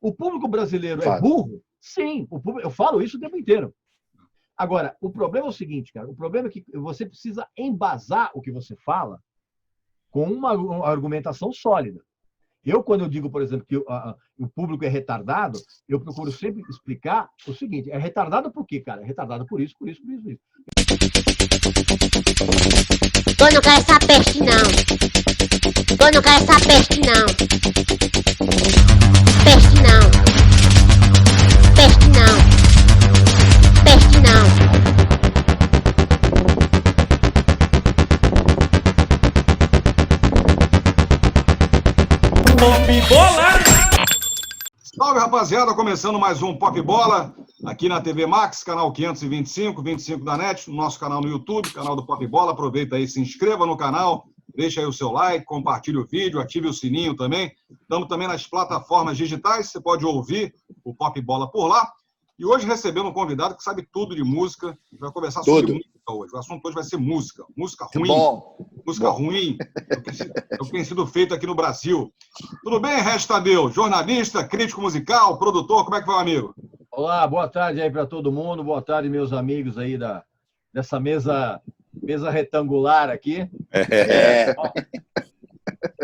O público brasileiro é Fato. burro? Sim, eu falo isso o tempo inteiro. Agora, o problema é o seguinte, cara. O problema é que você precisa embasar o que você fala com uma argumentação sólida. Quando eu digo, por exemplo, que o público é retardado, eu procuro sempre explicar o seguinte: é retardado por quê, cara? É retardado por isso, por isso, por isso, por isso. Eu não quero essa peste, não. Eu não quero essa peste, não. Peste, não. Peste, não. Peste, não. Pop Bola! Salve, rapaziada, começando mais um Pop Bola aqui na TV Max, canal 525, 25 da NET, no nosso canal no YouTube, canal do Pop Bola. Aproveita aí, se inscreva no canal, deixa aí o seu like, compartilhe o vídeo, ative o sininho também. Estamos também nas plataformas digitais, você pode ouvir o Pop Bola por lá. E hoje recebendo um convidado que sabe tudo de música. A gente vai conversar sobre música hoje. O assunto hoje vai ser música. Música ruim. Música ruim. É o que tem sido feito aqui no Brasil. Tudo bem, Regis Tadeu? Jornalista, crítico musical, produtor, como é que vai, amigo? Olá, boa tarde aí para todo mundo. Boa tarde, meus amigos aí dessa mesa retangular aqui.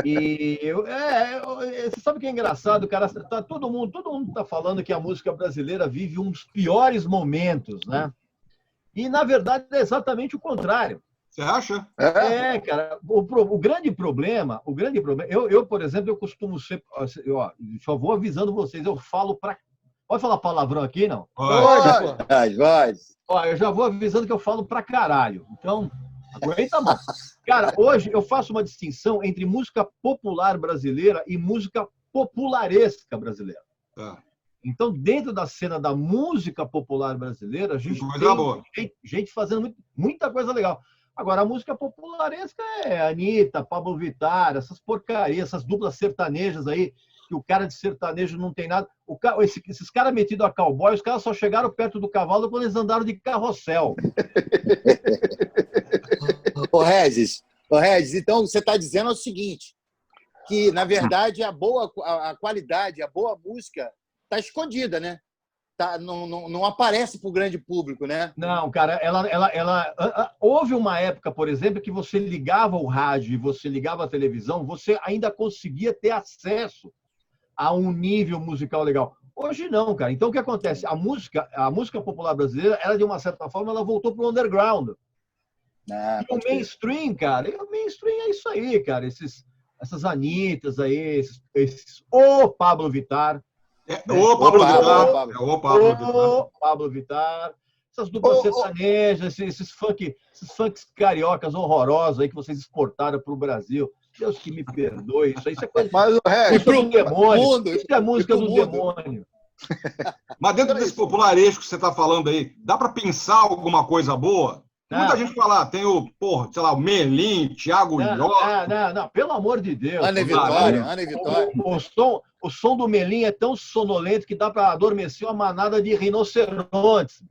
E você sabe o que é engraçado, cara? Todo mundo está falando que a música brasileira vive um dos piores momentos, né? E, na verdade, é exatamente o contrário. Você acha? Cara, o grande problema, eu, por exemplo, eu costumo ser, só vou avisando vocês, eu falo pra... Pode falar palavrão aqui, não? Vai. Eu já vou avisando que eu falo pra caralho. Então, aguenta mais. Cara, hoje eu faço uma distinção entre música popular brasileira e música popularesca brasileira. Então, dentro da cena da música popular brasileira, a gente tem gente fazendo muita coisa legal. Agora, a música popularesca é Anitta, Pablo Vittar, essas porcarias, essas duplas sertanejas aí, que o cara de sertanejo não tem nada. Esses caras metidos a cowboy, os caras só chegaram perto do cavalo quando eles andaram de carrossel. Ô, Regis, então você está dizendo o seguinte, que, na verdade, a qualidade, a boa música está escondida, né? Não aparece para o grande público, né? Não, cara, houve uma época, por exemplo, que você ligava o rádio e você ligava a televisão, você ainda conseguia ter acesso a um nível musical legal. Hoje não, cara. Então, o que acontece? A música popular brasileira, ela, de uma certa forma, ela voltou para o underground. E o mainstream, cara, o mainstream é isso aí, cara. Essas Anitas aí, o Pablo Vittar. Pablo Vittar. Essas duplas sertanejas, esses funks cariocas horrorosos aí que vocês exportaram para o Brasil. Deus que me perdoe. Isso aí é coisa do demônio. Isso é música do demônio. Mas dentro desse popularesco que você está falando aí, dá para pensar alguma coisa boa? Muita gente fala, tem o Melim, Thiago York. Não, pelo amor de Deus. Ana Vitória. O som do Melim é tão sonolento que dá para adormecer uma manada de rinocerontes.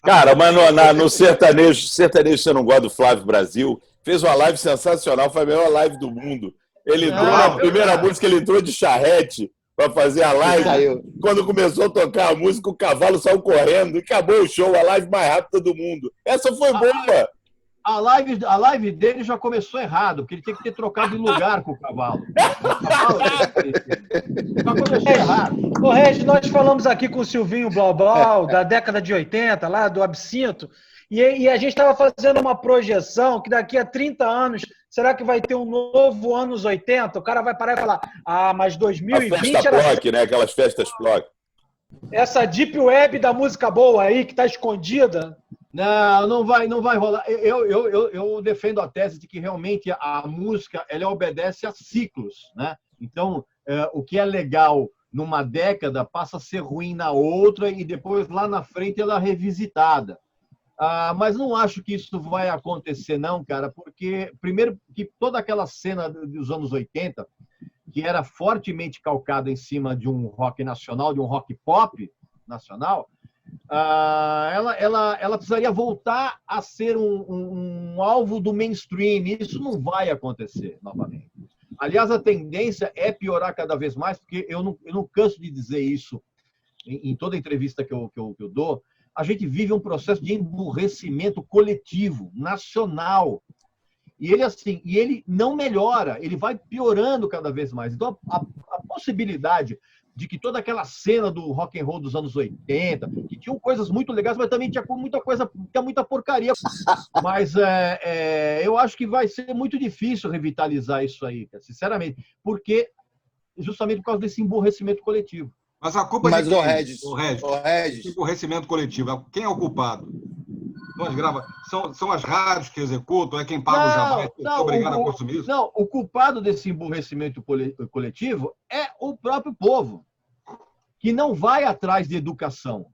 Cara, mas no sertanejo você não gosta do Flávio Brasil? Fez uma live sensacional, foi a melhor live do mundo. Ele entrou na primeira música, ele entrou de charrete para fazer a live. Quando começou a tocar a música, o cavalo saiu correndo e acabou o show, a live mais rápida do mundo. Essa foi boa. A live dele já começou errado, porque ele tinha que ter trocado de lugar com o cavalo. Já começou errado. Ô, Regis, nós falamos aqui com o Silvinho Blaublau, da década de 80, lá do Absinto, e a gente estava fazendo uma projeção que daqui a 30 anos, será que vai ter um novo anos 80? O cara vai parar e falar, mas 2020... A festa Plock, né? Aquelas festas Plock. Essa deep web da música boa aí, que está escondida... Não vai rolar. Eu defendo a tese de que realmente a música ela obedece a ciclos, né? Então, o que é legal numa década passa a ser ruim na outra e depois lá na frente ela é revisitada. Mas não acho que isso vai acontecer, não, cara, porque, primeiro, que toda aquela cena dos anos 80, que era fortemente calcada em cima de um rock nacional, de um rock pop nacional, ela precisaria voltar a ser um alvo do mainstream. Isso não vai acontecer novamente. Aliás, a tendência é piorar cada vez mais, porque eu não canso de dizer isso em toda entrevista que eu dou. A gente vive um processo de emburrecimento coletivo, nacional. E ele não melhora, ele vai piorando cada vez mais. Então, a possibilidade de que toda aquela cena do rock and roll dos anos 80, que tinham coisas muito legais, mas também tinha muita porcaria. Mas eu acho que vai ser muito difícil revitalizar isso aí, sinceramente, justamente por causa desse emburrecimento coletivo. Mas a culpa Mas, de quem? Regis, Esse emburrecimento coletivo, quem é o culpado? São as rádios que executam, é quem paga o jabá, é obrigado a consumir isso? Não, o culpado desse emburrecimento coletivo é o próprio povo, que não vai atrás de educação.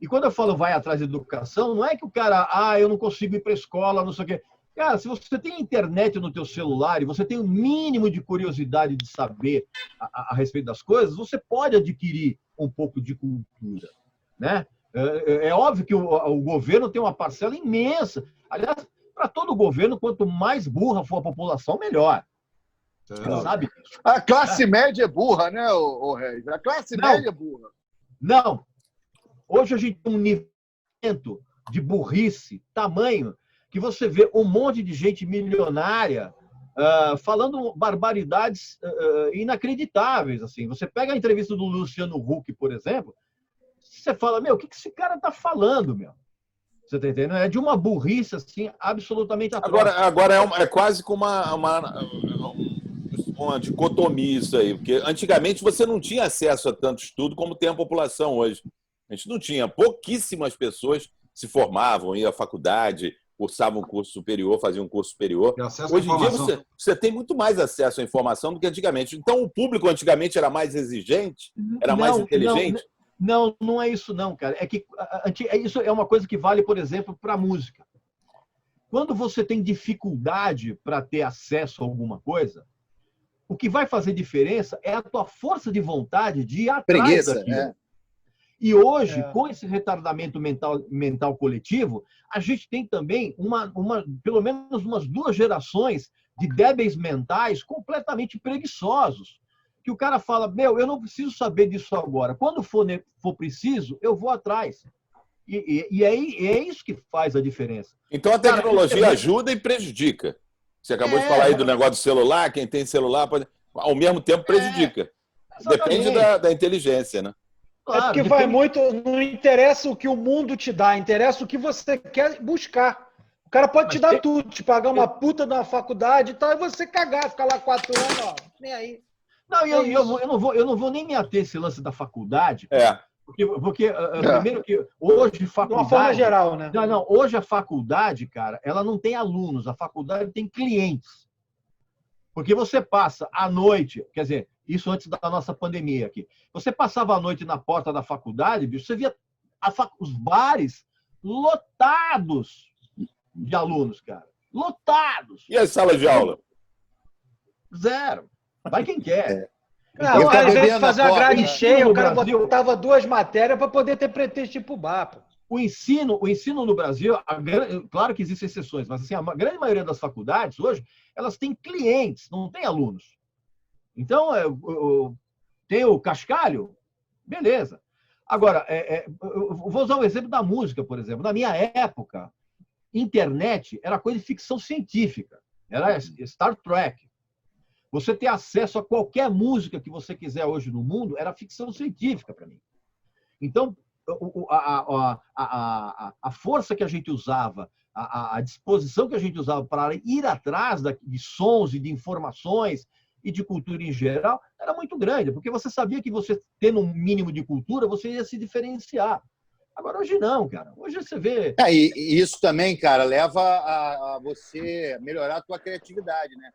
E quando eu falo vai atrás de educação, não é que o cara, eu não consigo ir para a escola, não sei o quê. Cara, se você tem internet no teu celular e você tem o mínimo de curiosidade de saber a respeito das coisas, você pode adquirir um pouco de cultura, né? É óbvio que o governo tem uma parcela imensa. Aliás, para todo governo, quanto mais burra for a população, melhor. Você sabe disso. A classe média é burra, né, o Regis? A classe média é burra. Não. Hoje a gente tem um nível de burrice, tamanho, que você vê um monte de gente milionária falando barbaridades inacreditáveis. Assim. Você pega a entrevista do Luciano Huck, por exemplo, você fala, o que esse cara está falando, meu? Você está entendendo? É de uma burrice, assim, absolutamente atroz. Agora é quase como uma dicotomia isso aí, porque antigamente você não tinha acesso a tanto estudo como tem a população hoje. A gente não tinha. Pouquíssimas pessoas se formavam, iam à faculdade, cursavam um curso superior, faziam um curso superior. Hoje em dia você tem muito mais acesso à informação do que antigamente. Então o público antigamente era mais exigente, era mais inteligente? Não é isso não, cara. É que isso é uma coisa que vale, por exemplo, para a música. Quando você tem dificuldade para ter acesso a alguma coisa, o que vai fazer diferença é a tua força de vontade de ir atrás daquilo. E hoje, com esse retardamento mental coletivo, a gente tem também pelo menos umas 2 gerações de débeis mentais completamente preguiçosos. Que o cara fala, eu não preciso saber disso agora. Quando for preciso, eu vou atrás. E é isso que faz a diferença. Então a tecnologia ajuda e prejudica. Você acabou de falar aí do negócio do celular, quem tem celular pode, ao mesmo tempo prejudica. Depende da inteligência, né? Claro, porque vai muito, não interessa o que o mundo te dá, interessa o que você quer buscar. O cara pode te dar tudo, te pagar uma puta na faculdade e tal, e você cagar, ficar lá 4 anos, nem aí. Não, eu não vou nem me ater esse lance da faculdade, porque primeiro que hoje faculdade... De uma forma geral, né? Não, hoje a faculdade, cara, ela não tem alunos, a faculdade tem clientes. Porque você passa a noite, quer dizer, isso antes da nossa pandemia aqui, você passava a noite na porta da faculdade, bicho, você via os bares lotados de alunos, cara. Lotados. E as salas de aula? Zero. Vai quem quer. Não, às vezes fazer a grade cheia, o cara botava 2 matérias para poder ter pretexto pro bar. Pô. O ensino no Brasil, claro que existem exceções, mas assim, a grande maioria das faculdades hoje, elas têm clientes, não têm alunos. Então, tem o cascalho, beleza. Agora, eu vou usar um exemplo da música, por exemplo. Na minha época, internet era coisa de ficção científica. Era Star Trek. Você ter acesso a qualquer música que você quiser hoje no mundo era ficção científica para mim. Então, a força que a gente usava, a disposição que a gente usava para ir atrás de sons e de informações e de cultura em geral era muito grande, porque você sabia que você, tendo um mínimo de cultura, você ia se diferenciar. Agora, hoje não, cara. Hoje você vê... E isso também, cara, leva a você melhorar a tua criatividade, né?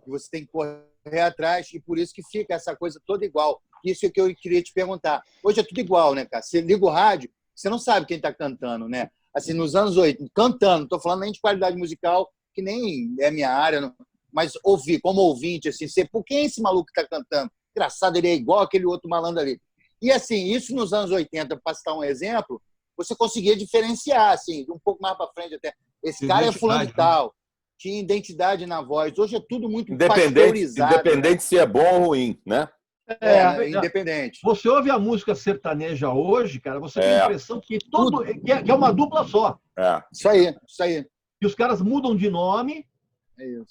Você tem que correr atrás e por isso que fica essa coisa toda igual. Isso é que eu queria te perguntar. Hoje é tudo igual, né, cara? Você liga o rádio, você não sabe quem está cantando, né? Assim, nos anos 80, cantando, não estou falando nem de qualidade musical, que nem é minha área, mas ouvir, como ouvinte, assim, por quem é esse maluco que está cantando? Engraçado, ele é igual aquele outro malandro ali. E assim, isso nos anos 80, para citar um exemplo, você conseguia diferenciar, assim, de um pouco mais para frente até. Esse cara é fulano de tal. tinha identidade na voz. Hoje é tudo muito pasteurizado. Independente se é bom ou ruim, né? Independente. Você ouve a música sertaneja hoje, cara, você tem a impressão que é uma dupla só. Isso aí. E os caras mudam de nome,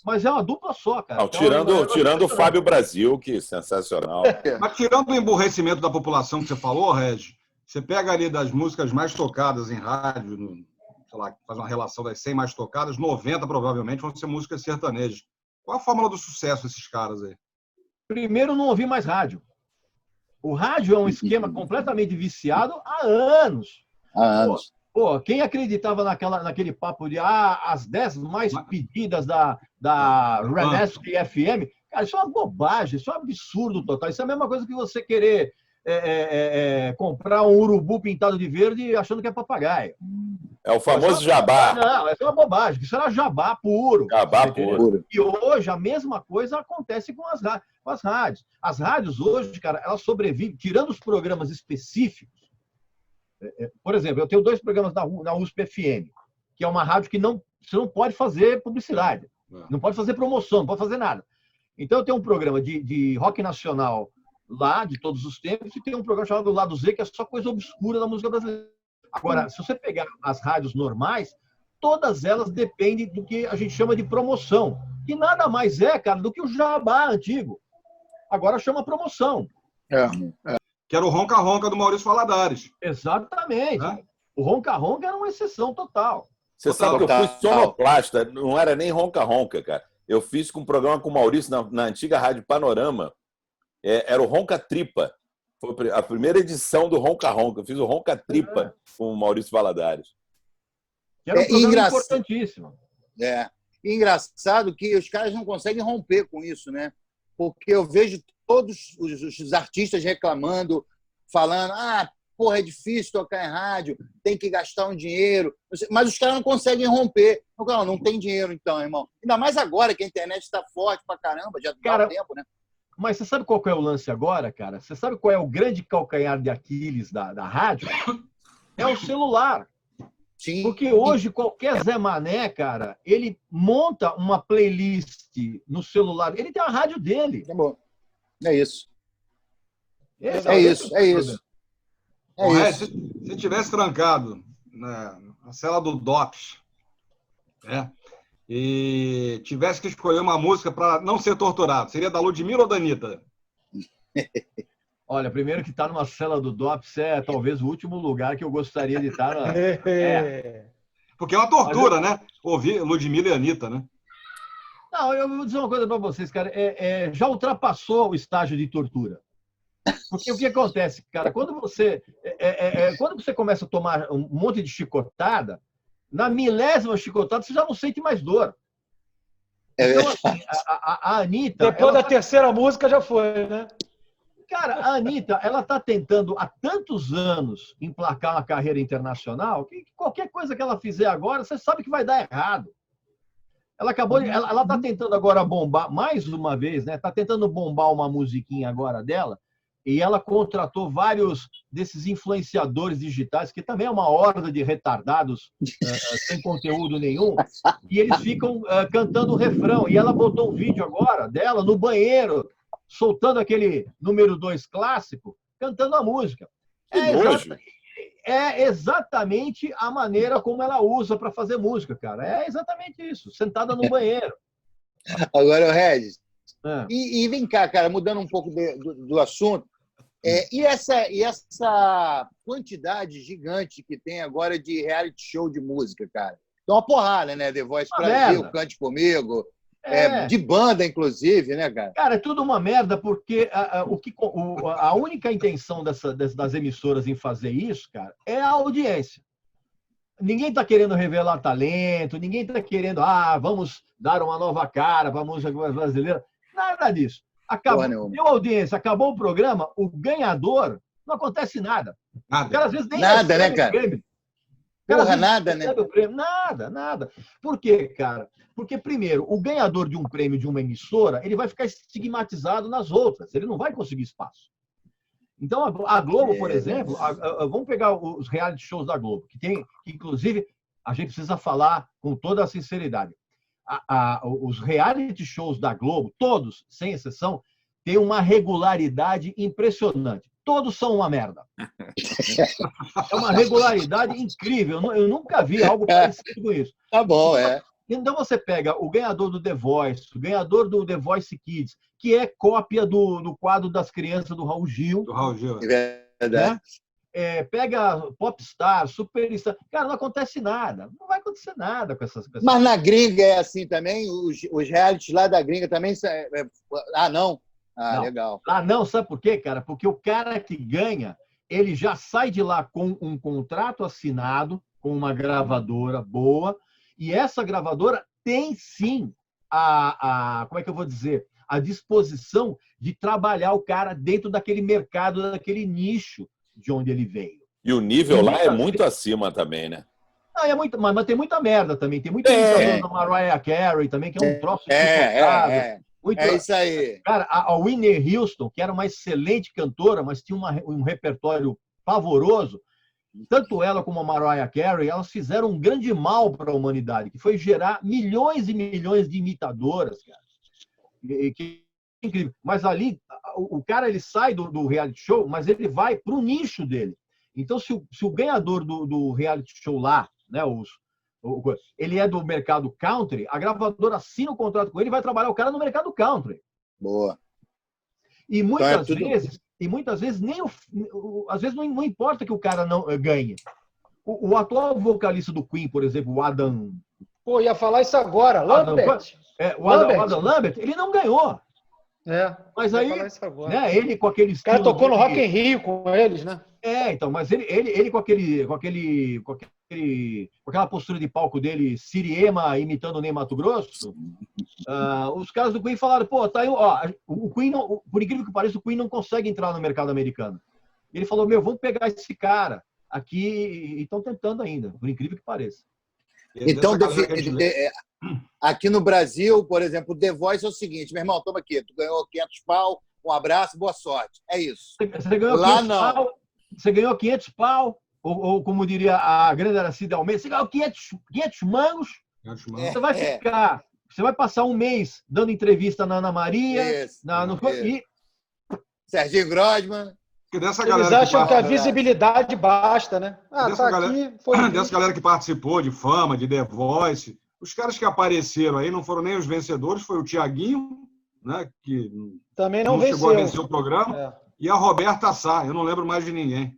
mas é uma dupla só, cara. Não, tirando o Fábio Brasil, que sensacional. Mas tirando o emburrecimento da população que você falou, Regi, você pega ali das músicas mais tocadas em rádio, sei lá, faz uma relação das 100 mais tocadas, 90 provavelmente vão ser músicas sertanejas. Qual a fórmula do sucesso desses caras aí? Primeiro, não ouvi mais rádio. O rádio é um esquema completamente viciado há anos. Pô, quem acreditava naquele papo de as 10 mais pedidas da Renesp FM, cara, isso é uma bobagem, isso é um absurdo total. Isso é a mesma coisa que você querer comprar um urubu pintado de verde achando que é papagaio. É o famoso jabá. Não, essa é uma bobagem. Isso era jabá puro. Jabá puro. E hoje a mesma coisa acontece com as rádios. As rádios hoje, cara, elas sobrevivem, tirando os programas específicos. Por exemplo, eu tenho 2 programas na USP FM, que é uma rádio que você não pode fazer publicidade, não pode fazer promoção, não pode fazer nada. Então eu tenho um programa de rock nacional lá, de todos os tempos, e tem um programa chamado Lado Z, que é só coisa obscura da música brasileira. Agora, se você pegar as rádios normais, todas elas dependem do que a gente chama de promoção, que nada mais é, cara, do que o jabá antigo. Agora chama promoção. Que era o Ronca-Ronca do Maurício Valadares. Exatamente. O Ronca-Ronca era uma exceção total. Você sabe que eu fui sonoplasta, não era nem ronca-ronca, cara. Eu fiz um programa com o Maurício na antiga Rádio Panorama. Era o Ronca-Tripa. Foi a primeira edição do Ronca-Ronca. Eu fiz o Ronca-Tripa com o Maurício Valadares. Que era um programa importantíssimo. Engraçado que os caras não conseguem romper com isso, né? Porque eu vejo todos os artistas reclamando, falando, porra, é difícil tocar em rádio, tem que gastar um dinheiro. Mas os caras não conseguem romper. Não tem dinheiro, então, irmão. Ainda mais agora que a internet está forte pra caramba, já dá um tempo, né? Mas você sabe qual é o lance agora, cara? Você sabe qual é o grande calcanhar de Aquiles da rádio? É o celular. Sim. Porque hoje qualquer Zé Mané, cara, ele monta uma playlist no celular. Ele tem a rádio dele. Tá bom. É isso. É isso. Se tivesse trancado na cela do DOPS, e tivesse que escolher uma música para não ser torturado, seria da Ludmilla ou da Anitta? Olha, primeiro que estar numa cela do DOPS é talvez o último lugar que eu gostaria de estar. Porque é uma tortura, né? Ouvir Ludmilla e Anitta, né? Não, eu vou dizer uma coisa para vocês, cara. Já ultrapassou o estágio de tortura. Porque o que acontece, cara? Quando você começa a tomar um monte de chicotada, na 1000ª chicotada você já não sente mais dor. Então, assim, a Anitta... Depois da terceira música já foi, né? Cara, a Anitta, ela está tentando há tantos anos emplacar uma carreira internacional que qualquer coisa que ela fizer agora, você sabe que vai dar errado. Ela está tentando agora bombar, mais uma vez, né? Está tentando bombar uma musiquinha agora dela, e ela contratou vários desses influenciadores digitais, que também é uma horda de retardados sem conteúdo nenhum, e eles ficam cantando o refrão. E ela botou um vídeo agora dela no banheiro, soltando aquele número 2 clássico, cantando a música. É exatamente a maneira como ela usa para fazer música, cara. É exatamente isso, sentada no banheiro. Agora, Regis, e vem cá, cara, mudando um pouco do assunto, e essa quantidade gigante que tem agora de reality show de música, cara? Então, uma porrada, né? The Voice Brasil, Cante Comigo, de banda, inclusive, né, cara? Cara, é tudo uma merda, porque a única intenção das emissoras em fazer isso, cara, é a audiência. Ninguém está querendo revelar talento, ninguém está querendo, vamos dar uma nova cara para a música brasileira. Nada disso. Deu audiência, acabou o programa, o ganhador, não acontece nada. Cara, às vezes nem nada, né, cara? Porra, nada, né? Nada. Por quê, cara? Porque, primeiro, o ganhador de um prêmio de uma emissora, ele vai ficar estigmatizado nas outras, ele não vai conseguir espaço. Então, a Globo, por exemplo, vamos pegar os reality shows da Globo, que inclusive, a gente precisa falar com toda a sinceridade. os reality shows da Globo, todos, sem exceção, têm uma regularidade impressionante. Todos são uma merda. É uma regularidade incrível. Eu nunca vi algo parecido com isso. Tá bom, é. Então você pega o ganhador do The Voice, o ganhador do The Voice Kids, que é cópia do quadro das crianças do Raul Gil. Do Raul Gil. É verdade. Né? Pega Popstar, Superstar. Cara, não acontece nada. Não vai acontecer nada com essas pessoas. Mas na gringa é assim também? Os realities lá da gringa também... não? Não. Legal. Não, sabe por quê, cara? Porque o cara que ganha, ele já sai de lá com um contrato assinado com uma gravadora boa, e essa gravadora tem sim como é que eu vou dizer? A disposição de trabalhar o cara dentro daquele mercado, daquele nicho de onde ele veio. E o nível lá é muito acima também, né? Mas tem muita merda também. Tem muita imitador da Mariah Carey também, que é um troço insuportável. É isso aí. Cara, a Whitney Houston, que era uma excelente cantora, mas tinha um repertório pavoroso, tanto ela como a Mariah Carey, elas fizeram um grande mal para a humanidade, que foi gerar milhões e milhões de imitadoras, cara. Que é incrível. Mas ali, o cara ele sai do reality show, mas ele vai para o nicho dele. Então, se o ganhador do reality show lá, né, ele é do mercado country, a gravadora assina o contrato com ele e vai trabalhar o cara no mercado country. Boa. E muitas vezes nem às vezes não importa que o cara não ganhe. O atual vocalista do Queen, por exemplo, o Adam... Pô, ia falar isso agora, Lambert. O Adam Lambert, ele não ganhou. Mas aí, né, ele com aquele estilo... O cara tocou no Rock in Rio com eles, né? Então, mas ele com aquela postura de palco dele, Siriema imitando o Ney Matogrosso, os caras do Queen falaram, pô, tá aí, ó, o Queen, não, por incrível que pareça, o Queen não consegue entrar no mercado americano. Ele falou, vamos pegar esse cara aqui, e estão tentando ainda, por incrível que pareça. Então, aqui no Brasil, por exemplo, o The Voice é o seguinte, meu irmão, toma aqui, tu ganhou 500 pau, um abraço, boa sorte. É isso. Você ganhou lá 500 não. Pau, você ganhou 500 pau, ou como diria a grande Aracida Almeida, você ganhou 500 mangos, você vai ficar, você vai passar um mês dando entrevista na Ana Maria, e... Serginho Grosman. Eles acham que a visibilidade basta, né? Dessa galera que participou de Fama, de The Voice, os caras que apareceram aí não foram nem os vencedores, foi o Tiaguinho, né, que também não chegou a vencer o programa, e a Roberta Sá, eu não lembro mais de ninguém.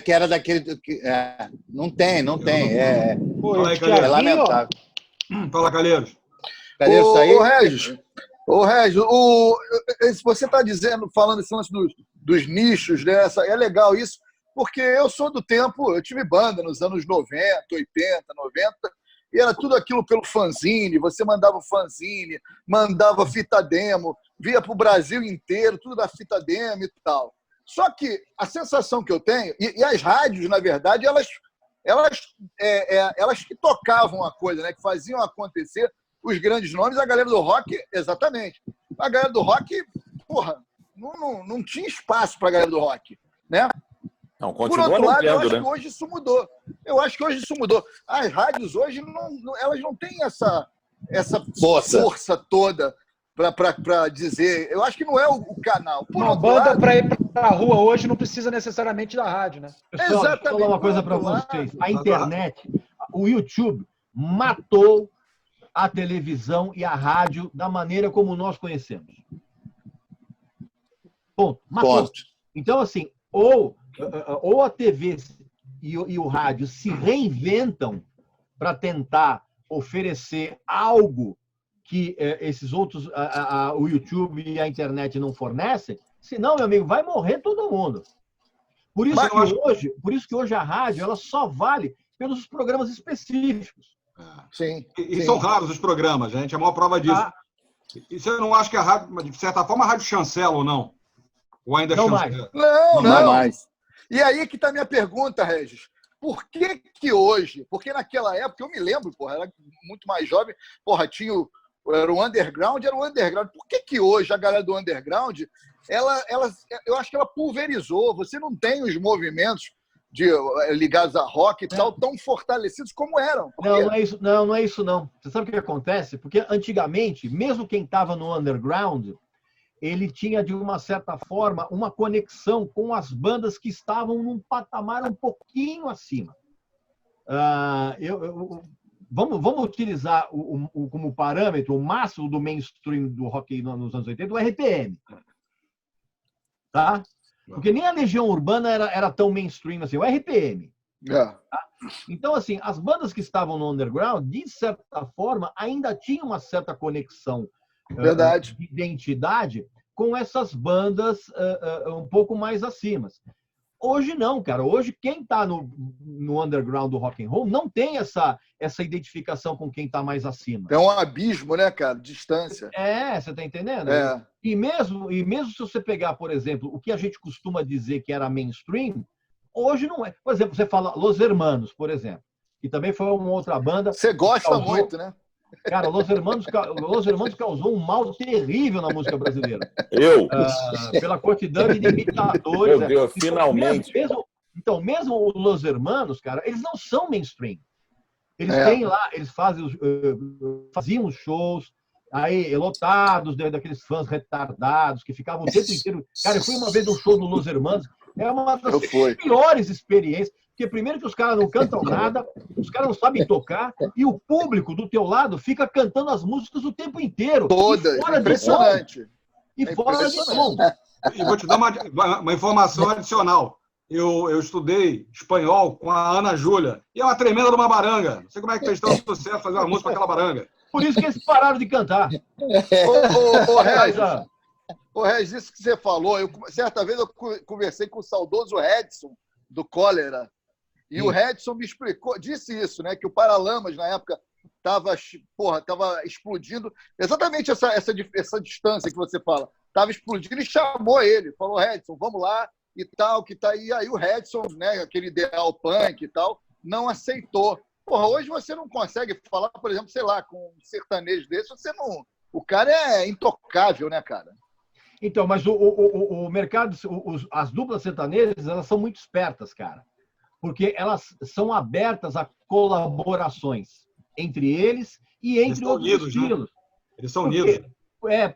Que era daquele... não tem. Fala aí, Calheiros. É lamentável. Fala, Calheiros. Ô, Regis, você está falando esse lance dos nichos, né? É legal isso, porque eu sou do tempo, eu tive banda nos anos 90, 80, 90, e era tudo aquilo pelo fanzine, você mandava o fanzine, mandava fita demo, via para o Brasil inteiro, tudo da fita demo e tal. Só que a sensação que eu tenho, e as rádios, na verdade, elas que tocavam a coisa, né? Que faziam acontecer, os grandes nomes, a galera do rock, exatamente. A galera do rock, porra, não tinha espaço para a galera do rock, né? Não, por outro lado, eu acho que hoje isso mudou. As rádios hoje, elas não têm essa força toda para dizer. Eu acho que não é o canal. Uma banda para ir para a rua hoje não precisa necessariamente da rádio, né? Pessoal, exatamente. Deixa eu falar uma coisa para vocês. A internet, o YouTube, matou a televisão e a rádio da maneira como nós conhecemos. Ponto. Matou. Então, assim, ou a TV e o rádio se reinventam para tentar oferecer algo que esses outros, o YouTube e a internet não fornecem, senão, meu amigo, vai morrer todo mundo. Por isso que hoje a rádio ela só vale pelos programas específicos. Sim. E são raros os programas, gente. É a maior prova disso. E você não acha que a rádio, de certa forma, a rádio chancela ou não? Ou ainda não chancela? Mais. Não mais. E aí que está a minha pergunta, Regis. Por que hoje? Porque naquela época, eu me lembro, porra, era muito mais jovem, porra, era o underground. Por que hoje a galera do underground, eu acho que ela pulverizou, você não tem os movimentos ligados a rock e tal, tão fortalecidos como eram. Por quê? Não é isso, não é isso, não. Você sabe o que acontece? Porque antigamente, mesmo quem estava no underground, ele tinha, de uma certa forma, uma conexão com as bandas que estavam num patamar um pouquinho acima. Vamos utilizar como parâmetro o máximo do mainstream do rock nos anos 80, o RPM. Tá? Porque nem a Legião Urbana era tão mainstream assim, o RPM. Tá? Então, assim, as bandas que estavam no underground, de certa forma, ainda tinham uma certa conexão Verdade. de identidade com essas bandas um pouco mais acima. Hoje não, cara. Hoje quem está no underground do rock and roll não tem essa identificação com quem está mais acima. É um abismo, né, cara? Distância. Você está entendendo? É. E mesmo se você pegar, por exemplo, o que a gente costuma dizer que era mainstream, hoje não é. Por exemplo, você fala Los Hermanos, por exemplo, que também foi uma outra banda. Você gosta muito, né? Cara, Los Hermanos causou um mal terrível na música brasileira. Pela quantidade de imitadores. Meu Deus, finalmente. Mesmo os Los Hermanos, cara, eles não são mainstream. Eles têm lá, eles faziam os shows aí lotados daqueles fãs retardados que ficavam o tempo inteiro. Cara, eu fui uma vez num show do Los Hermanos, é uma das piores experiências. Porque primeiro que os caras não cantam nada, os caras não sabem tocar, e o público do teu lado fica cantando as músicas o tempo inteiro. Toda, impressionante. Fora de som. E vou te dar uma informação adicional. Eu estudei espanhol com a Ana Júlia, e é uma tremenda de uma baranga. Não sei como é que fez tanto sucesso fazer uma música com aquela baranga. Por isso que eles pararam de cantar. Ô, Regis, isso que você falou, certa vez eu conversei com o saudoso Redson, do Cólera. E o Redson me explicou, disse isso, né? Que o Paralamas, na época, estava explodindo. Exatamente essa distância que você fala. Estava explodindo e chamou ele. Falou, Redson, vamos lá e tal, que tá aí. E aí o Redson, né, aquele ideal punk e tal, não aceitou. Hoje você não consegue falar, por exemplo, sei lá, com um sertanejo desse, você não... O cara é intocável, né, cara? Então, mas o mercado, as duplas sertanejas, elas são muito espertas, cara. Porque elas são abertas a colaborações entre eles e entre outros estilos. Né? Eles são unidos.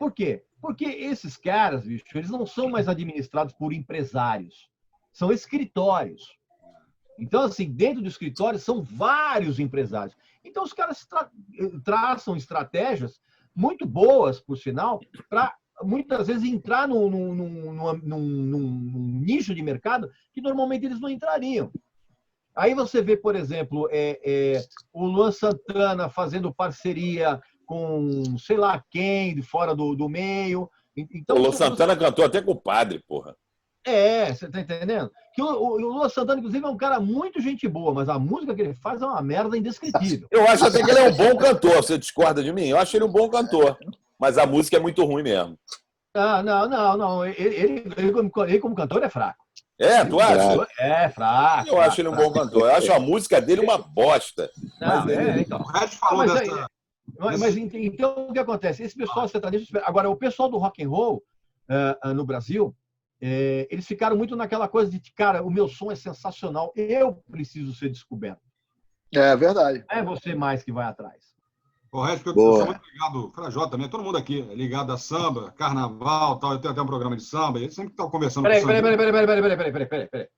Por quê? Porque esses caras, bicho, eles não são mais administrados por empresários. São escritórios. Então, assim, dentro do escritório são vários empresários. Então, os caras traçam estratégias muito boas, por sinal, para muitas vezes entrar num nicho de mercado que normalmente eles não entrariam. Aí você vê, por exemplo, o Luan Santana fazendo parceria com sei lá quem, de fora do meio. Então, o Luan Santana cantou até com o padre, porra. Você tá entendendo? Que o Luan Santana, inclusive, é um cara muito gente boa, mas a música que ele faz é uma merda indescritível. Eu acho até que ele é um bom cantor, você discorda de mim? Eu acho ele um bom cantor, mas a música é muito ruim mesmo. Não. Ele como cantor é fraco. Tu acha? É fraco. Eu acho ele um bom cantor. Eu acho a música dele uma bosta. Então. O Red falou dessa... Mas então o que acontece? Esse pessoal sertanejo... Agora, o pessoal do rock and roll no Brasil, eles ficaram muito naquela coisa de que, cara, o meu som é sensacional, eu preciso ser descoberto. É verdade. É você mais que vai atrás. Correto, porque eu sou muito ligado, Frajó também, todo mundo aqui é ligado a samba, carnaval, tal. Eu tenho até um programa de samba, e ele sempre está conversando com samba. Peraí.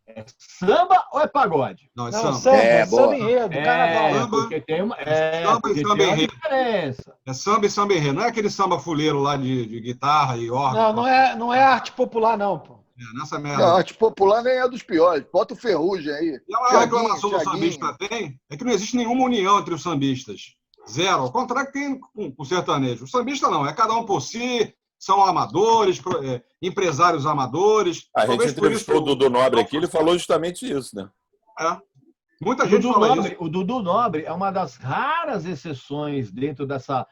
É samba ou é pagode? Não, é Não, samba. samba enredo, carnaval. Porque tem uma, samba enredo. diferença. É samba e samba enredo. Não é aquele samba fuleiro lá de guitarra e órgão. Não é arte popular, não, pô. Nessa merda. Não, a arte popular nem é dos piores. Bota o Ferrugem aí. E a maior reclamação do sambista tem é que não existe nenhuma união entre os sambistas. Zero. Ao contrário que tem com o sertanejo. O sambista não, é cada um por si, são amadores, empresários amadores. A gente entrevistou o Dudu Nobre aqui, ele falou justamente isso, né? Muita gente fala isso. O Dudu Nobre é uma das raras exceções dentro dessa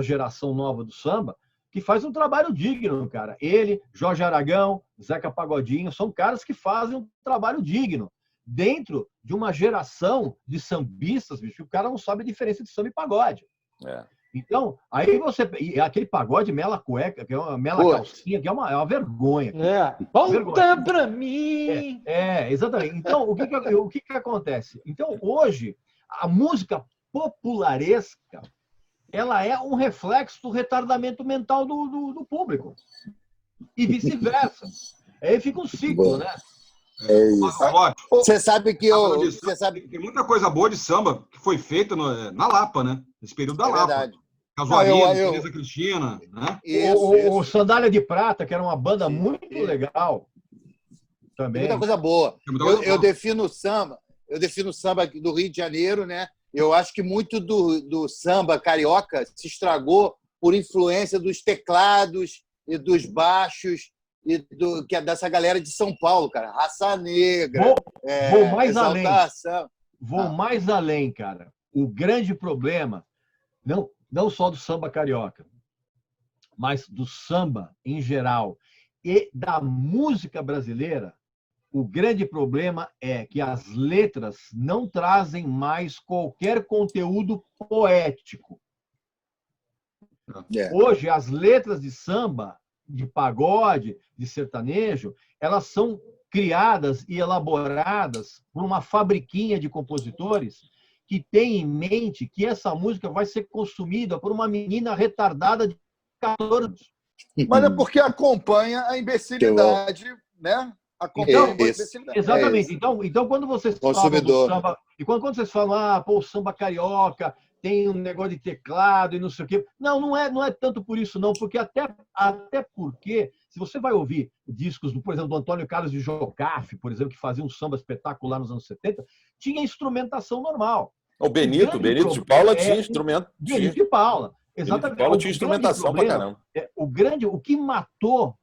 geração nova do samba que faz um trabalho digno, cara. Ele, Jorge Aragão, Zeca Pagodinho, são caras que fazem um trabalho digno. Dentro de uma geração de sambistas, bicho, o cara não sabe a diferença de samba e pagode. Então, aí você. E aquele pagode mela cueca, que é uma mela Pô. calcinha, que é uma vergonha. Volta Vergonha. pra mim! Exatamente. Então, o que acontece? Então, hoje, a música popularesca, ela é um reflexo do retardamento mental do público. E vice-versa. Aí fica um ciclo, né? É isso. Ótimo. Você sabe que eu. De samba, Você sabe tem muita coisa boa de samba que foi feita na Lapa, né? Nesse período da é Lapa. verdade. Casuarina, eu- Teresa Cristina, né? O Sandália de Prata, que era uma banda muito legal. Tem Também. muita coisa boa. Tem muita coisa Eu boa. defino o samba do Rio de Janeiro, né? Eu acho que muito do samba carioca se estragou por influência dos teclados e dos baixos que é dessa galera de São Paulo, cara. Raça Negra, Vou mais além. Exaltação. Vou mais além, cara. O grande problema, não só do samba carioca, mas do samba em geral e da música brasileira, o grande problema é que as letras não trazem mais qualquer conteúdo poético. É. Hoje, as letras de samba, de pagode, de sertanejo, elas são criadas e elaboradas por uma fabriquinha de compositores que tem em mente que essa música vai ser consumida por uma menina retardada de 14 anos. Mas é porque acompanha a imbecilidade, né? Acompanha a imbecilidade. Exatamente. Então, quando vocês falam do Consumidor. samba, e quando vocês falam, o samba carioca tem um negócio de teclado e não sei o quê. Não é tanto por isso, não, porque até porque, se você vai ouvir discos, por exemplo, do Antônio Carlos de Jocafe, por exemplo, que fazia um samba espetacular nos anos 70, tinha instrumentação normal. O Benito de Paula tinha instrumento. Benito de Paula. Exatamente. Benito de Paula tinha instrumentação pra caramba. O que matou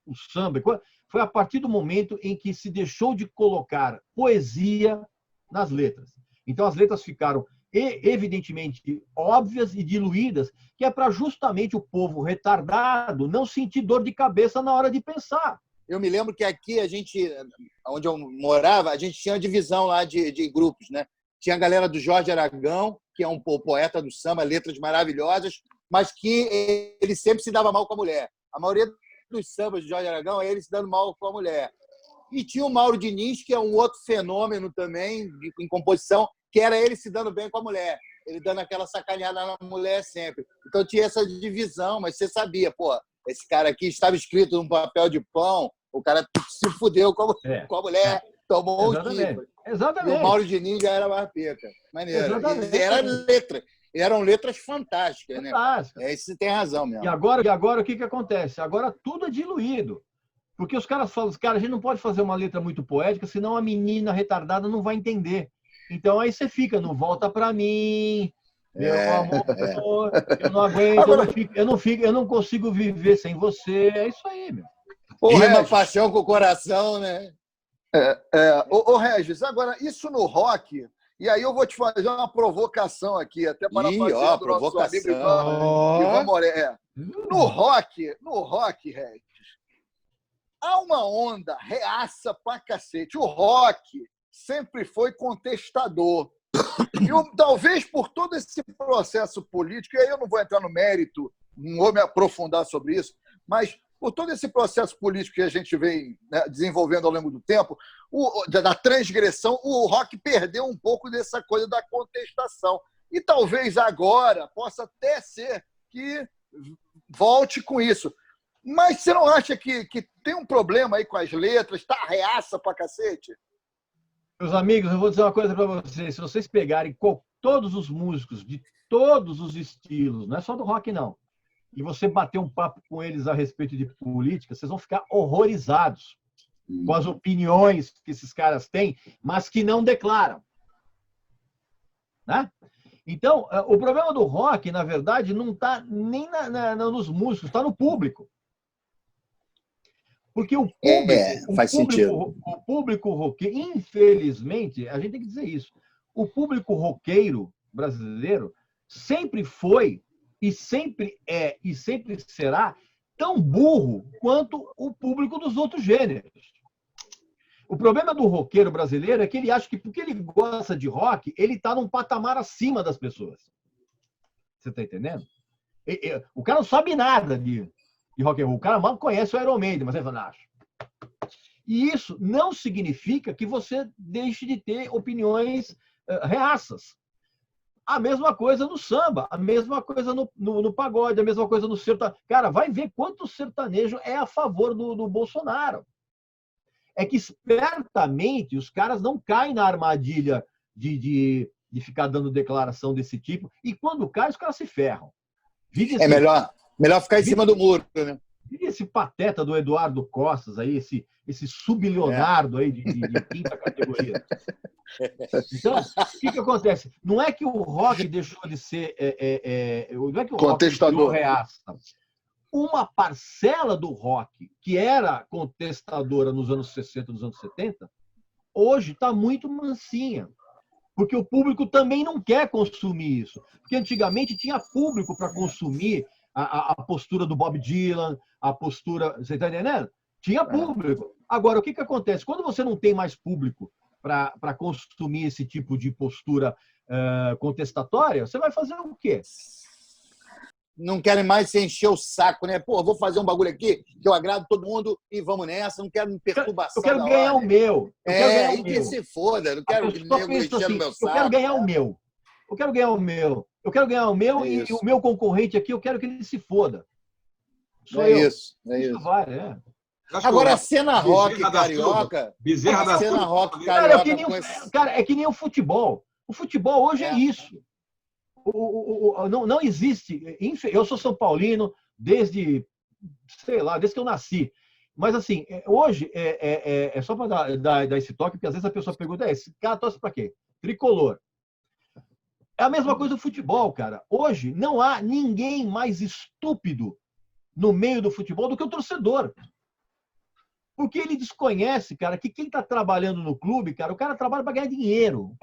o samba foi a partir do momento em que se deixou de colocar poesia nas letras. Então, as letras ficaram evidentemente óbvias e diluídas, que é para justamente o povo retardado não sentir dor de cabeça na hora de pensar. Eu me lembro que aqui, onde eu morava, a gente tinha uma divisão lá de grupos, né? Tinha a galera do Jorge Aragão, que é um poeta do samba, letras maravilhosas, mas que ele sempre se dava mal com a mulher. A maioria dos sambas do Jorge Aragão é ele se dando mal com a mulher. E tinha o Mauro Diniz, que é um outro fenômeno também em composição, que era ele se dando bem com a mulher. Ele dando aquela sacaneada na mulher sempre. Então tinha essa divisão, mas você sabia, pô, esse cara aqui estava escrito num papel de pão, o cara se fudeu com a mulher, tomou um chifre. Exatamente. E o Mauro Diniz já era mais peca. Maneiro. Eram letras fantásticas, né? Isso você tem razão mesmo. E agora o que acontece? Agora tudo é diluído. Porque os caras falam, a gente não pode fazer uma letra muito poética, senão a menina retardada não vai entender. Então aí você fica, não volta pra mim, meu amor, eu não aguento, eu não consigo viver sem você. É isso aí, meu. Rima paixão com o coração, né? Ô, Regis, agora, isso no rock, e aí eu vou te fazer uma provocação aqui, até para fazer do nosso amigo Ivan Moré. No rock, Regis, há uma onda reaça pra cacete. O rock sempre foi contestador. E talvez por todo esse processo político, e aí eu não vou entrar no mérito, não vou me aprofundar sobre isso, mas por todo esse processo político que a gente vem, né, desenvolvendo ao longo do tempo, da transgressão, o rock perdeu um pouco dessa coisa da contestação. E talvez agora possa até ser que volte com isso. Mas você não acha que tem um problema aí com as letras? Tá reaça pra cacete? Meus amigos, eu vou dizer uma coisa para vocês. Se vocês pegarem todos os músicos de todos os estilos, não é só do rock, não, e você bater um papo com eles a respeito de política, vocês vão ficar horrorizados com as opiniões que esses caras têm, mas que não declaram. Né? Então, o problema do rock, na verdade, não está nem nos músicos, está no público. Porque o público roqueiro, infelizmente, a gente tem que dizer isso, o público roqueiro brasileiro sempre foi e sempre é e sempre será tão burro quanto o público dos outros gêneros. O problema do roqueiro brasileiro é que ele acha que porque ele gosta de rock, ele está num patamar acima das pessoas. Você tá entendendo? O cara não sabe nada de rock and roll. O cara mal conhece o Iron Maiden, mas ele fala, acho. E isso não significa que você deixe de ter opiniões reaças. A mesma coisa no samba, a mesma coisa no pagode, a mesma coisa no sertanejo. Cara, vai ver quanto sertanejo é a favor do Bolsonaro. É que, espertamente, os caras não caem na armadilha de ficar dando declaração desse tipo. E quando cai, os caras se ferram. É melhor ficar em cima do muro, né? E esse pateta do Eduardo Costas aí, esse subleonardo aí de quinta categoria. Então, o que acontece? Não é que o rock deixou de ser... não é que o contestador. Rock reaça. Uma parcela do rock, que era contestadora nos anos 60, nos anos 70, hoje está muito mansinha. Porque o público também não quer consumir isso. Porque antigamente tinha público para consumir a postura do Bob Dylan, a postura... Você está entendendo? Tinha público. Agora, o que acontece? Quando você não tem mais público para consumir esse tipo de postura contestatória, você vai fazer o quê? Não querem mais se encher o saco, né? Pô, vou fazer um bagulho aqui que eu agrado todo mundo e vamos nessa. Não quero perturbação. Eu quero ganhar o meu. E que se foda. Não quero que nego encher no meu saco. Eu quero ganhar o meu. Eu quero ganhar o meu. Eu quero ganhar o meu e o meu concorrente aqui, eu quero que ele se foda. Isso. Vai. Agora, a cena rock carioca... Bezerra da cena Silva. rock carioca... Cara, é que nem o futebol. O futebol hoje é isso. Não existe... Eu sou São Paulino desde que eu nasci. Mas, assim, hoje, é só para dar esse toque, porque às vezes a pessoa pergunta, esse cara torce para quê? Tricolor. É a mesma coisa do futebol, cara. Hoje, não há ninguém mais estúpido no meio do futebol do que o torcedor. Porque ele desconhece, cara, que quem está trabalhando no clube, cara, o cara trabalha para ganhar dinheiro.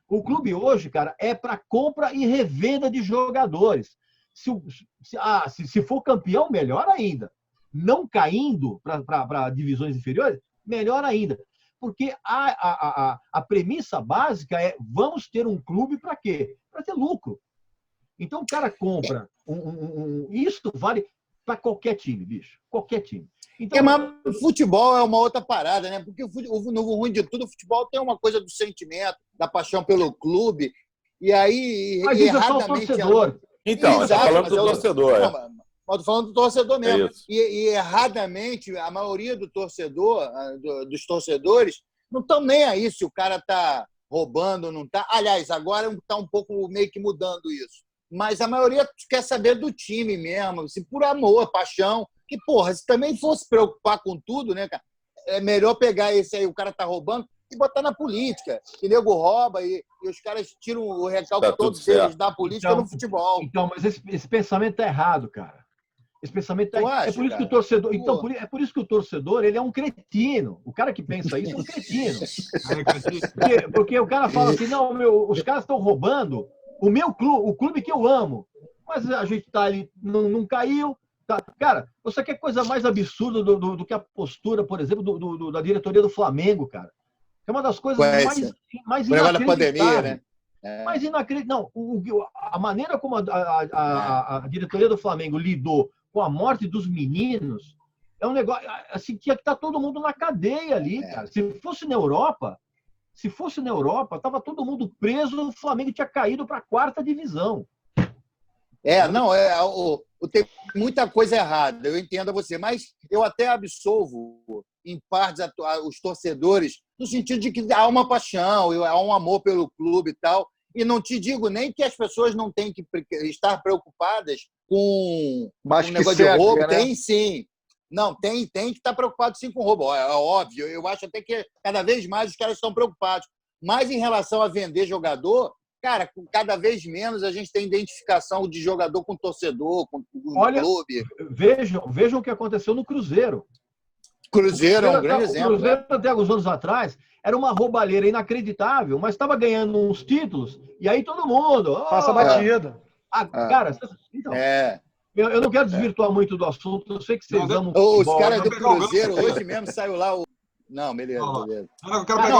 O clube hoje, cara, é para compra e revenda de jogadores. Se for campeão, melhor ainda. Não caindo para divisões inferiores, melhor ainda. Porque a premissa básica é vamos ter um clube para quê? Para ter lucro. Então o cara compra isso vale para qualquer time, bicho. Qualquer time. Então, mas o futebol é uma outra parada, né? Porque no ruim de tudo, o futebol tem uma coisa do sentimento, da paixão pelo clube. E aí, mas isso é só o torcedor. Então, você está falando do torcedor. Não, mas estou falando do torcedor mesmo. E erradamente, a maioria dos torcedores não estão nem aí se o cara está roubando ou não está. Aliás, agora está um pouco meio que mudando isso. Mas a maioria quer saber do time mesmo, assim, por amor, paixão. Que, porra, se também fosse preocupar com tudo, né, cara? É melhor pegar esse aí, o cara tá roubando, e botar na política. Que nego rouba e os caras tiram o recalque todo deles da política no futebol. Então, mas esse pensamento tá errado, cara. Esse pensamento tá errado. É por isso que o torcedor. Então, é por isso que o torcedor ele é um cretino. O cara que pensa isso é um cretino. Porque o cara fala assim: não, os caras estão roubando o meu clube, o clube que eu amo. Mas a gente tá ali, não caiu. Tá. Cara, você quer coisa mais absurda do que a postura, por exemplo, da diretoria do Flamengo, cara? É uma das coisas mais inacreditáveis. Pandemia, né? Mais inacreditável. Não, a maneira como a diretoria do Flamengo lidou com a morte dos meninos é um negócio assim, tinha que estar todo mundo na cadeia ali, cara. Se fosse na Europa, estava todo mundo preso, o Flamengo tinha caído para a 4ª divisão. Tem muita coisa errada, eu entendo você, mas eu até absolvo, em partes, os torcedores, no sentido de que há uma paixão, há um amor pelo clube e tal, e não te digo nem que as pessoas não têm que estar preocupadas com um negócio de roubo, né? Tem sim. Não, tem que estar preocupado sim com roubo, é óbvio, eu acho até que cada vez mais os caras estão preocupados, mas em relação a vender jogador, cara, cada vez menos a gente tem identificação de jogador com torcedor, com clube. Vejam o que aconteceu no Cruzeiro. Cruzeiro é um grande exemplo. O Cruzeiro, até alguns anos atrás, era uma roubalheira inacreditável, mas estava ganhando uns títulos, e aí todo mundo... Passa batida. Cara, então... Eu não quero desvirtuar muito do assunto, eu sei que vocês amam futebol. Os caras do Cruzeiro, hoje mesmo saiu lá o... Não, beleza.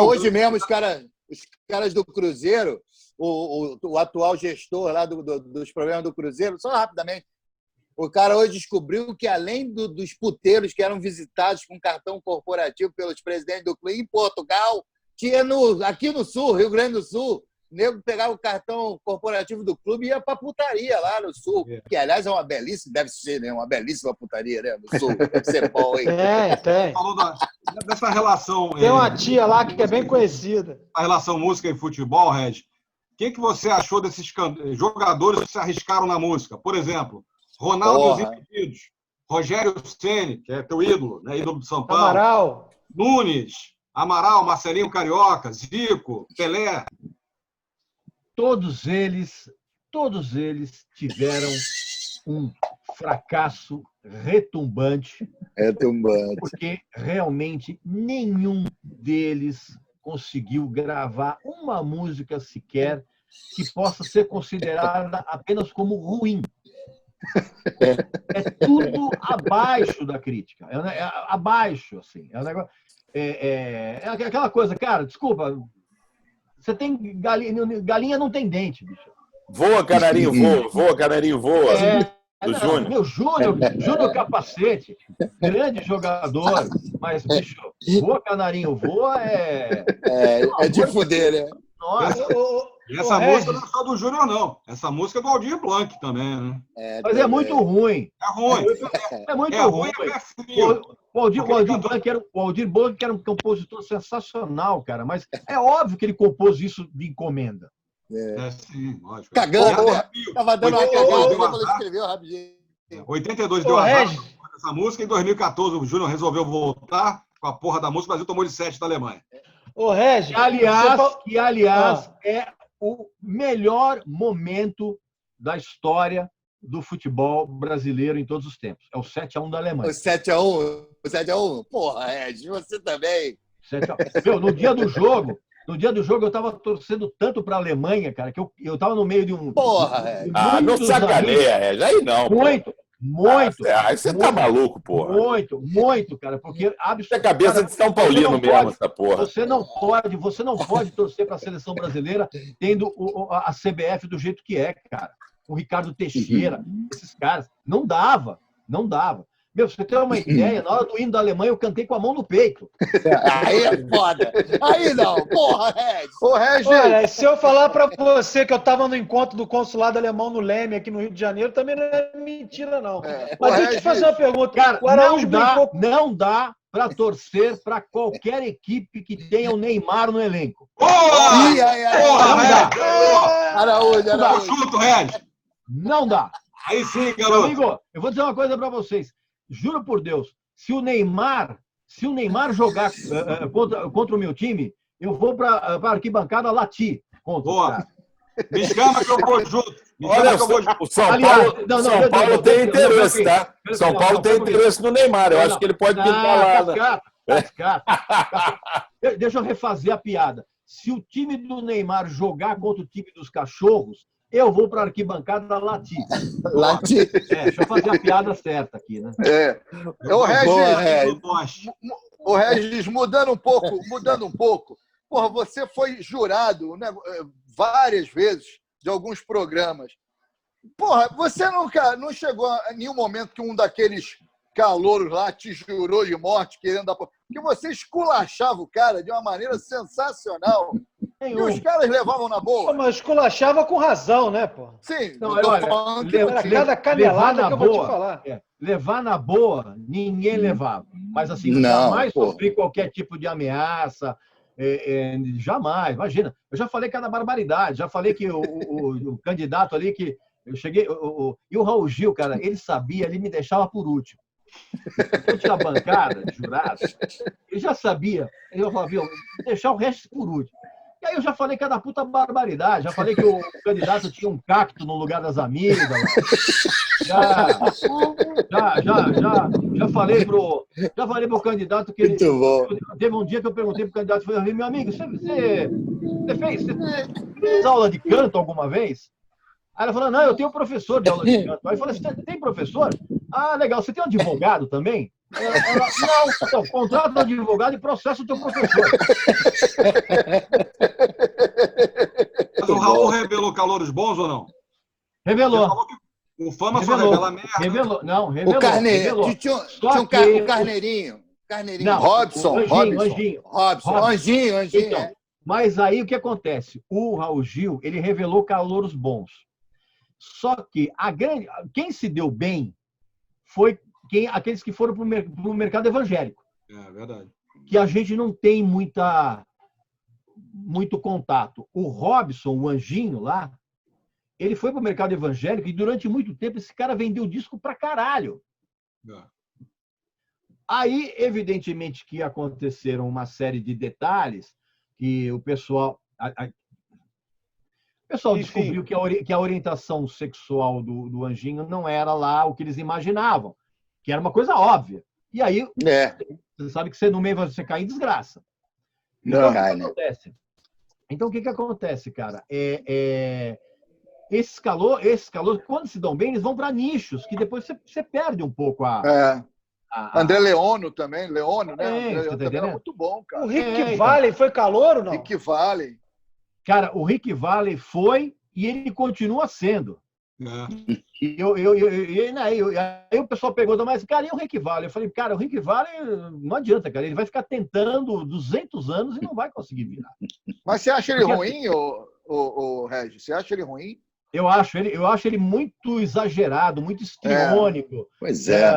Hoje mesmo os caras... Os caras do Cruzeiro, o atual gestor lá dos problemas do Cruzeiro, só rapidamente, o cara hoje descobriu que, além dos puteiros que eram visitados com cartão corporativo pelos presidentes do clube em Portugal, tinha aqui no Sul, Rio Grande do Sul, o nego pegava o cartão corporativo do clube e ia pra putaria lá no Sul. Que, aliás, é uma belíssima, deve ser, né? Uma belíssima putaria, né? No Sul. Deve ser bom, hein? Tem. Falou dessa relação. Tem uma tia lá que é bem conhecida. A relação música e futebol, Reg. O que você achou desses jogadores que se arriscaram na música? Por exemplo, Ronaldo e os Impedidos, Rogério Ceni, que é teu ídolo, né? Ídolo do São Paulo. Amaral. Nunes, Amaral, Marcelinho Carioca, Zico, Pelé. Todos eles tiveram um fracasso retumbante, porque realmente nenhum deles conseguiu gravar uma música sequer que possa ser considerada apenas como ruim. É tudo abaixo da crítica, é abaixo, assim. É um negócio, é aquela coisa, cara, desculpa. Você tem galinha não tem dente, bicho. Voa, canarinho, voa, canarinho, voa. Do Júnior. Meu Júnior Capacete, grande jogador, mas, bicho, voa, canarinho, voa é de fuder, né? Nossa. Essa música não é só do Júnior, não. Essa música é do Aldir Blanc também, né? Mas é muito ruim. É ruim. É muito ruim. O Aldir Blanc era um compositor sensacional, cara, mas é óbvio que ele compôs isso de encomenda. Sim, lógico. Cagando, tava dando uma cagada, ele escreveu rapidinho. 82 deu azar essa música, em 2014 o Júnior resolveu voltar com a porra da música, o Brasil tomou de 7 da Alemanha. Ô, Regi, que aliás é o melhor momento da história do futebol brasileiro em todos os tempos. É o 7-1 da Alemanha. O 7-1? Porra, Ed, você também. 7-1. Meu, no dia do jogo eu tava torcendo tanto pra Alemanha, cara, que eu tava no meio de um... Porra, Ed. Não sacaneia, Ed. Aí não. Muito. Aí você tá maluco, porra. Muito, cara, porque é cabeça de São Paulino mesmo, essa porra. Você não pode torcer para a seleção brasileira tendo a CBF do jeito que é, cara. O Ricardo Teixeira, esses caras. Não dava. Meu, pra você ter uma ideia, na hora do hino da Alemanha eu cantei com a mão no peito. Aí é foda. Aí não, porra, Regis. Ô, Regis. Olha, se eu falar pra você que eu tava no encontro do consulado alemão no Leme, aqui no Rio de Janeiro, também não é mentira, não. Mas deixa eu te fazer uma pergunta. Cara, não dá pra torcer pra qualquer equipe que tenha o Neymar no elenco. Araújo. Chuto, Regis. Não dá. Aí sim, garoto. Amigo, eu vou dizer uma coisa pra vocês. Juro por Deus, se o Neymar jogar contra o meu time, eu vou para a arquibancada latir contra. Boa. Me chama que eu vou junto. Olha, o São Paulo tem interesse, tá? São Paulo tem interesse no Neymar. Eu acho que ele pode pintar lá. Deixa eu refazer a piada. Se o time do Neymar jogar contra o time dos cachorros, eu vou para a arquibancada latir. Deixa eu fazer a piada certa aqui, né? Ô, Regis, mudando um pouco. Porra, você foi jurado, né, várias vezes de alguns programas. Porra, você não chegou a nenhum momento que um daqueles calouros lá te jurou de morte querendo dar... Porque você esculachava o cara de uma maneira sensacional. E os caras levavam na boa. Mas esculachava com razão, né, pô? Sim. Não, olha, cada canelada que eu vou te falar. Levar na boa, ninguém levava. Mas assim, jamais sofri qualquer tipo de ameaça. Jamais, imagina. Eu já falei cada barbaridade. Já falei que o candidato ali que eu cheguei... E o Raul Gil, cara, ele sabia, ele me deixava por último. Eu tinha bancada de jurados, ele já sabia. Eu falava, deixar o resto por último. E aí eu já falei cada puta barbaridade. Já falei que o candidato tinha um cacto no lugar das amigas. Já falei pro candidato que ele... Teve um dia que eu perguntei pro candidato, falei, meu amigo, você fez aula de canto alguma vez? Aí ela falou, não, eu tenho professor de aula de canto. Aí eu falei, você tem professor? Ah, legal, você tem um advogado também? Ela, não, contrata um advogado e processa o teu professor. Mas o Raul revelou calouros bons ou não? Ele Revelou. falou que o Fama só Revelou. revela merda. Revelou. Não, revelou. O Carneiro. Revelou. Tinha Só o que- Carneirinho. Carneirinho. Não, Robson. Anjinho. Robson. Anjinho. Então, É. mas aí o que acontece? O Raul Gil, ele revelou calouros bons. Só que quem se deu bem foi aqueles que foram para o mercado evangélico, É verdade. que a gente não tem muito contato. O Robson, o Anjinho lá, ele foi para o mercado evangélico e durante muito tempo esse cara vendeu disco pra caralho. É. Aí, evidentemente, que aconteceram uma série de detalhes que o pessoal... O pessoal Enfim. descobriu que a orientação sexual do Anjinho não era lá o que eles imaginavam, que era uma coisa óbvia. E aí, você sabe que no meio você cai em desgraça. Então, o que acontece? Então, o que acontece, cara? Esses calores, quando se dão bem, eles vão para nichos, que depois você perde um pouco André Leono também. Leono, né? É, André você tá também era entendendo? muito bom, cara. O Rick então. Valley foi calor ou não? Rick Valley. Cara, o Rick Valley foi e ele continua sendo. É. Aí o pessoal pergunta, mas, cara, e o Rick Valley? Eu falei, cara, o Rick Valley não adianta, cara. Ele vai ficar tentando 200 anos e não vai conseguir virar. Mas você acha ele Porque, ruim, ô Regis? Você acha ele ruim? Eu acho ele muito exagerado, muito histriônico. Pois é.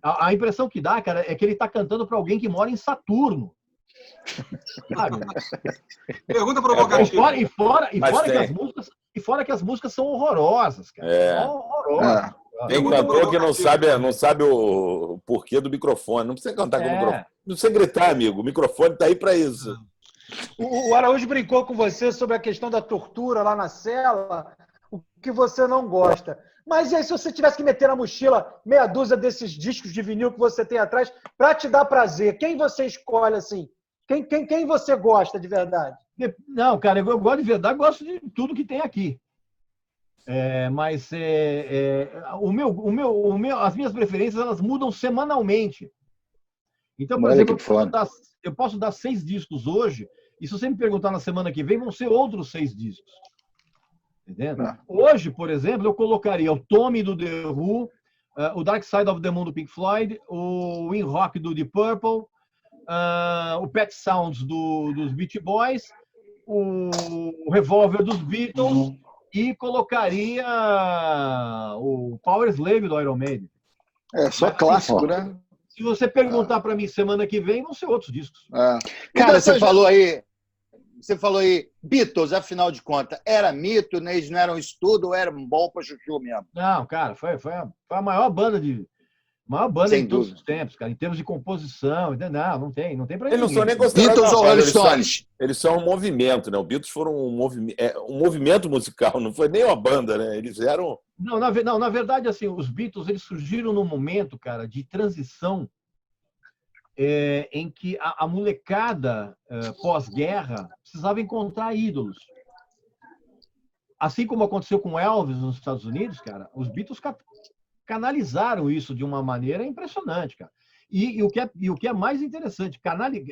A impressão que dá, cara, é que ele está cantando para alguém que mora em Saturno. Sabe? Pergunta provocativa. E fora que as músicas são horrorosas, cara. São horrorosas. Tem cantor que não sabe o porquê do microfone. Não precisa cantar com o microfone. Não precisa gritar, amigo. O microfone está aí para isso. O Araújo brincou com você sobre a questão da tortura lá na cela, o que você não gosta. Mas e aí, se você tivesse que meter na mochila meia dúzia desses discos de vinil que você tem atrás para te dar prazer, quem você escolhe assim? Quem você gosta de verdade? Não, cara, eu gosto de verdade, gosto de tudo que tem aqui. Mas as minhas preferências elas mudam semanalmente. Então, por exemplo, eu posso dar 6 discos hoje, e se você me perguntar na semana que vem, vão ser outros 6 discos. Entendeu? Hoje, por exemplo, eu colocaria o Tommy do The Who, o Dark Side of the Moon do Pink Floyd, o In Rock do Deep Purple, o Pet Sounds dos Beach Boys, o Revolver dos Beatles e colocaria o Power Slave do Iron Maiden. Só clássico, né? Se você perguntar para mim semana que vem, vão ser outros discos. Cara, você falou aí, Beatles, afinal de contas, era mito, né? Eles não eram estudo ou eram bom para chuchu mesmo? Não, cara, foi a maior banda de todos os tempos, cara, em termos de composição. Não tem para ninguém. Eles não são nem considerados Beatles ou Rolling Stones? Eles são um movimento, né? Os Beatles foram um movimento musical, não foi nem uma banda, né? Eles eram... Não, na verdade, assim, os Beatles eles surgiram num momento, cara, de transição em que a molecada pós-guerra precisava encontrar ídolos. Assim como aconteceu com Elvis nos Estados Unidos, cara, os Beatles canalizaram isso de uma maneira impressionante, cara. E o que é mais interessante,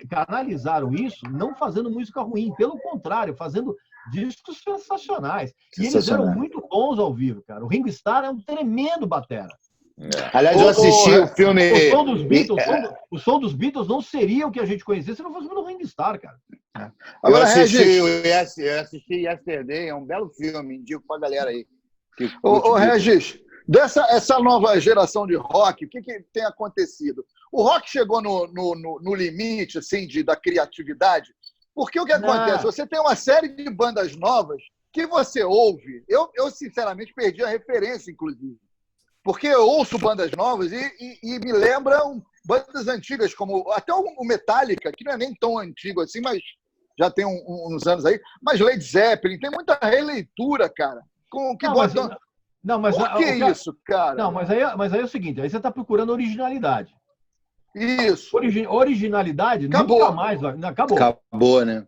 canalizaram isso não fazendo música ruim, pelo contrário, fazendo discos sensacionais. E eles eram muito bons ao vivo, cara. O Ringo Starr é um tremendo batera. Aliás, eu assisti o filme... O som dos Beatles não seria o que a gente conhecia se não fosse pelo Ringo Starr, cara. Agora, eu assisti Yesterday, é um belo filme, indico pra galera aí. Regis, essa nova geração de rock, o que tem acontecido? O rock chegou no limite assim, da criatividade, porque o que acontece? Você tem uma série de bandas novas que você ouve. Eu sinceramente, perdi a referência, inclusive. Porque eu ouço bandas novas e me lembram bandas antigas, como até o Metallica, que não é nem tão antigo assim, mas já tem uns anos aí. Mas Led Zeppelin, tem muita releitura, cara. Por que isso, cara? Não, mas aí é o seguinte, aí você está procurando originalidade. Isso. Originalidade acabou. Nunca mais vai. Acabou. Acabou, né?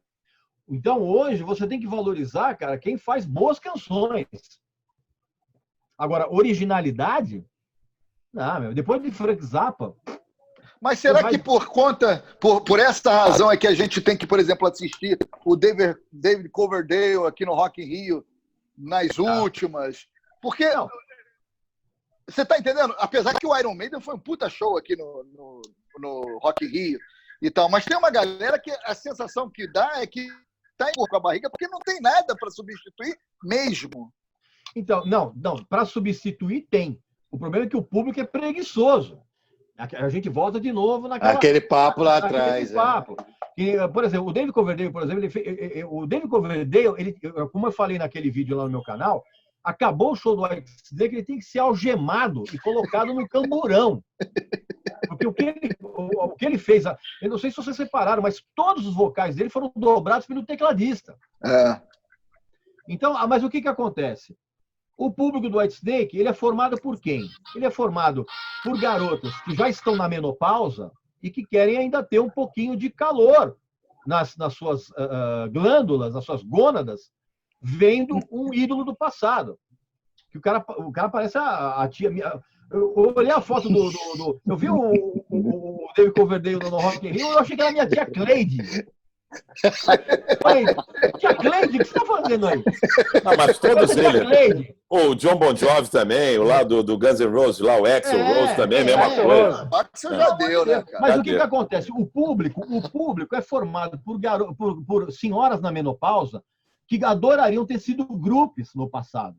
Então, hoje, você tem que valorizar, cara, quem faz boas canções. Agora, originalidade? Não, depois de Frank Zappa... Mas será que por essa razão é que a gente tem que, por exemplo, assistir o David Coverdale aqui no Rock in Rio nas últimas? Porque você tá entendendo? Apesar que o Iron Maiden foi um puta show aqui no Rock in Rio e tal, mas tem uma galera que a sensação que dá é que tá em com a barriga porque não tem nada para substituir mesmo. Então, não, para substituir tem. O problema é que o público é preguiçoso. A gente volta de novo aquele papo lá atrás. Papo. E, por exemplo, o David Coverdale, o David Coverdale, como eu falei naquele vídeo lá no meu canal, acabou o show do Whitesnake que ele tem que ser algemado e colocado no camburão. Porque o que ele fez, eu não sei se vocês separaram, mas todos os vocais dele foram dobrados pelo tecladista. Então, mas o que acontece? O público do Whitesnake, ele é formado por quem? Ele é formado por garotas que já estão na menopausa e que querem ainda ter um pouquinho de calor nas suas glândulas, nas suas gônadas, vendo um ídolo do passado. Que o cara parece a tia... Eu olhei a foto eu vi o David Coverdale no Rock in Rio, eu achei que era minha tia Cleide. Oi, tia Cleide, o que você está fazendo aí? Não, mas todos eles. O John Bon Jovi também, o lá do Guns N' Roses, lá o Axl Rose também, mesma coisa. O Axl já deu, né, cara? Mas o que acontece? O público é formado por senhoras na menopausa que adorariam ter sido grupos no passado.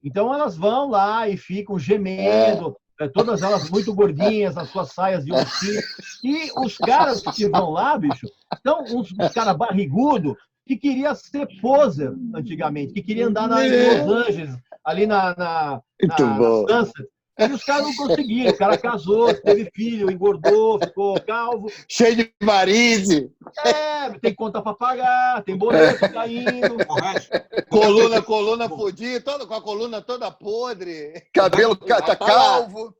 Então elas vão lá e ficam gemendo, todas elas muito gordinhas, as suas saias de ursinho. E os caras que vão lá, bicho, são uns caras barrigudos que queriam ser poser antigamente, que queriam andar em Los Angeles, ali na Sunset. E os caras não conseguiram. O cara casou, teve filho, engordou, ficou calvo. Cheio de varize. Tem conta para pagar, tem boleto caindo. Coluna fodida, com a coluna toda podre. Cabelo tá calvo.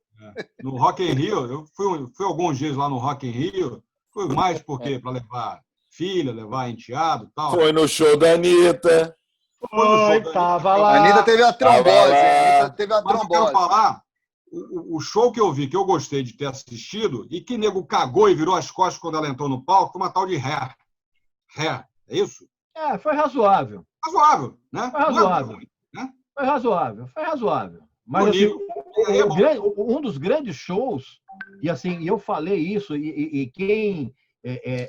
No Rock in Rio, eu fui alguns dias lá no Rock in Rio. Fui mais porque para levar filha, levar enteado e tal. Foi no show da Anitta. Tava lá. A Anitta teve a trombose. Mas eu quero falar, o show que eu vi, que eu gostei de ter assistido, e que nego cagou e virou as costas quando ela entrou no palco, foi uma tal de Hair. Hair, é isso? Foi razoável. Razoável, né? Foi razoável. Ruim, né? Foi razoável. Mas assim, um dos grandes shows, e assim, eu falei isso, e quem...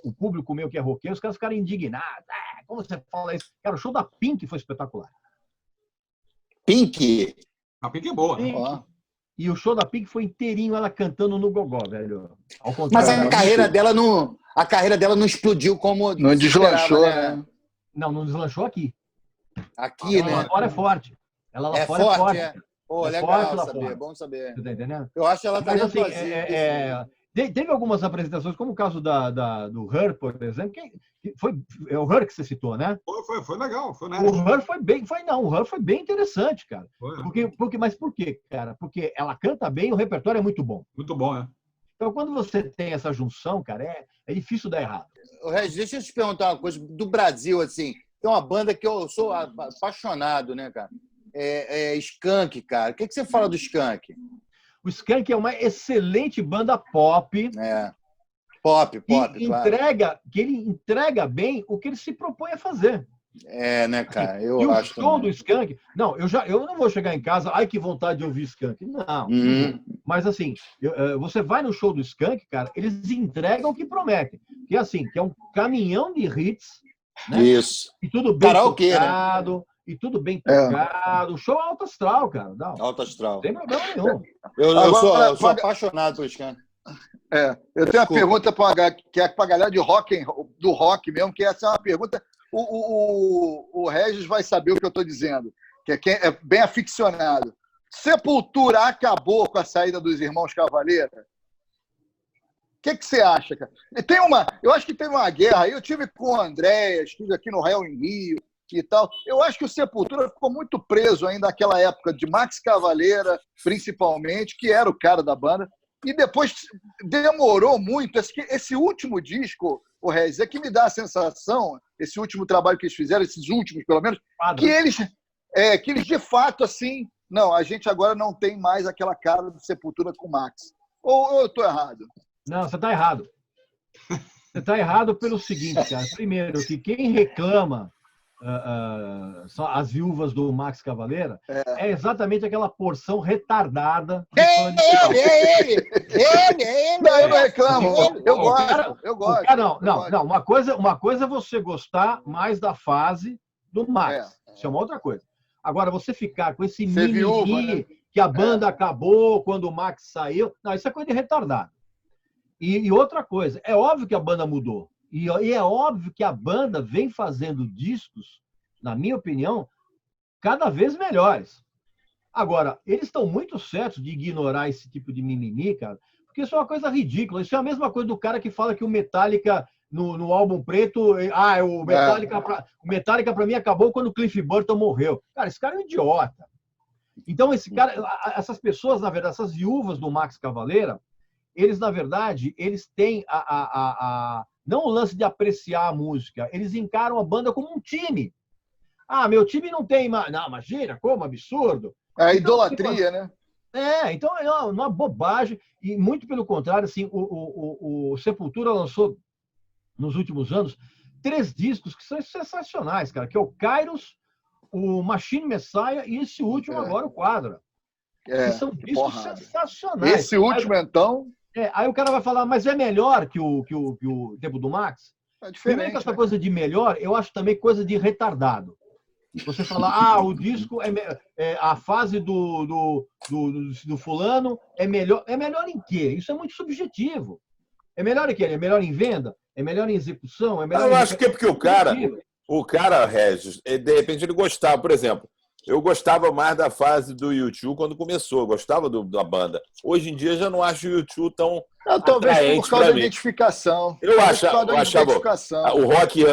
o público meu que é roqueiro, os caras ficaram indignados. Como você fala isso? Cara, o show da Pink foi espetacular. Pink? A Pink é boa. Pink. Né? E o show da Pink foi inteirinho ela cantando no gogó, velho. Ao contrário, mas a carreira dela não explodiu como... Não deslanchou, né? Não deslanchou aqui. Aqui, ela né? Lá fora é forte. Ela lá fora é forte. Pô, legal saber, bom saber. Você tá entendendo? Eu acho que ela tá assim, teve algumas apresentações, como o caso do Her, por exemplo, que foi o Her que você citou, né? Foi legal, foi o Her o Her foi bem interessante, cara. Mas por quê, cara? Porque ela canta bem e o repertório é muito bom. Muito bom, né? Então, quando você tem essa junção, cara, é difícil dar errado. Regis, deixa eu te perguntar uma coisa. Do Brasil, assim, tem uma banda que eu sou apaixonado, né, cara? Skank, cara. O que você fala do Skank? O Skank é uma excelente banda pop. Pop, que ele entrega bem o que ele se propõe a fazer. Né, cara? Assim, eu acho. O show do Skank... Não, eu não vou chegar em casa, ai, que vontade de ouvir Skank. Não. Mas, assim, você vai no show do Skank, cara, eles entregam o que prometem. Que, assim, que é um caminhão de hits. Né? Isso. E tudo bem karaokê, tocado. Né? E tudo bem tocado. Show alto astral, cara. Não. Alto astral. Não tem problema nenhum. Eu sou apaixonado por Skank. Eu tenho uma pergunta que é para a galera do rock mesmo, que essa é uma pergunta... O Regis vai saber o que eu estou dizendo, que é bem aficionado. Sepultura acabou com a saída dos Irmãos Cavaleira? O que você acha, cara? Eu acho que teve uma guerra. Eu tive com o André, estive aqui no Real em Rio e tal. Eu acho que o Sepultura ficou muito preso ainda naquela época de Max Cavaleira, principalmente, que era o cara da banda. E depois demorou muito. Esse último disco, o Regis, é que me dá a sensação, esse último trabalho que eles fizeram, esses últimos pelo menos, que eles de fato, assim, não, a gente agora não tem mais aquela cara do Sepultura com o Max. Ou eu estou errado? Não, você está errado. Você está errado pelo seguinte, cara. Primeiro, que quem reclama são as viúvas do Max Cavalera é exatamente aquela porção retardada. Ele! Não, eu não reclamo. Eu gosto. Não. Uma coisa é você gostar mais da fase do Max. Isso é uma outra coisa. Agora, você ficar com esse mimimi que a banda acabou quando o Max saiu, não, isso é coisa de retardado. E outra coisa, é óbvio que a banda mudou. E é óbvio que a banda vem fazendo discos, na minha opinião, cada vez melhores. Agora, eles estão muito certos de ignorar esse tipo de mimimi, cara, porque isso é uma coisa ridícula. Isso é a mesma coisa do cara que fala que o Metallica, no álbum preto, o Metallica para mim acabou quando o Cliff Burton morreu. Cara, esse cara é um idiota. Então, essas pessoas, na verdade, essas viúvas do Max Cavalera, eles, na verdade, eles têm não o lance de apreciar a música, eles encaram a banda como um time. Meu time não tem mais. Não, imagina, como absurdo. É a idolatria, né? Então é uma bobagem. E muito pelo contrário, assim, o Sepultura lançou, nos últimos anos, 3 discos que são sensacionais, cara, que é o Kairos, o Machine Messiah e esse último agora, o Quadra. Que são discos sensacionais. Esse último, então... Aí o cara vai falar, mas é melhor que o tempo do Max? É diferente. Primeiro que essa coisa de melhor, eu acho também coisa de retardado. Você falar, o disco a fase do fulano é melhor. É melhor em quê? Isso é muito subjetivo. É melhor em quê? É melhor em venda? É melhor em execução? Eu acho que é porque o cara, Regis, de repente ele gostava, por exemplo, eu gostava mais da fase do U2 quando começou, gostava da banda. Hoje em dia já não acho o U2 tão talvez por causa da identificação. Eu achava o rock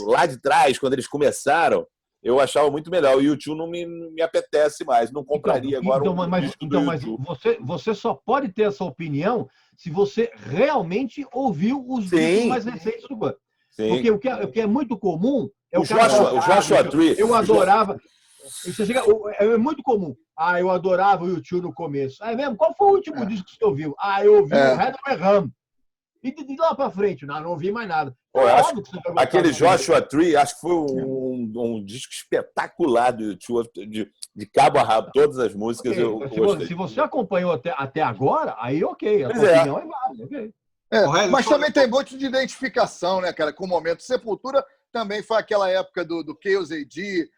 lá de trás, quando eles começaram, eu achava muito melhor. O U2 não me apetece mais, não compraria agora mas você só pode ter essa opinião se você realmente ouviu os discos mais recentes do banda. Porque o que é muito comum é o Joshua Tree. Eu adorava. É muito comum. Eu adorava o U2 no começo. É mesmo? Qual foi o último disco que você ouviu? Eu ouvi o Red Ram. E de lá pra frente? Não ouvi mais nada. Aquele Joshua Tree, acho que foi um disco espetacular do U2, de cabo a rabo, todas as músicas. Se você acompanhou até agora, aí ok. A sua opinião é válida, ok. Mas também tem muito de identificação, né, cara? Com o momento. Sepultura também foi aquela época do Chaos AD,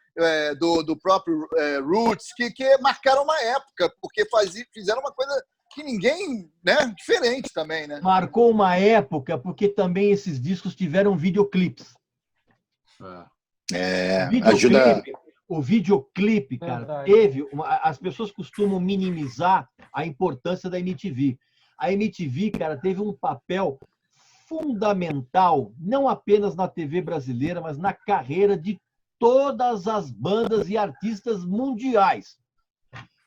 do próprio Roots, que marcaram uma época, porque fizeram uma coisa que ninguém, né, diferente também, né? Marcou uma época porque também esses discos tiveram videoclipes. O videoclipe, cara, as pessoas costumam minimizar a importância da MTV. A MTV, cara, teve um papel fundamental, não apenas na TV brasileira, mas na carreira de todas as bandas e artistas mundiais.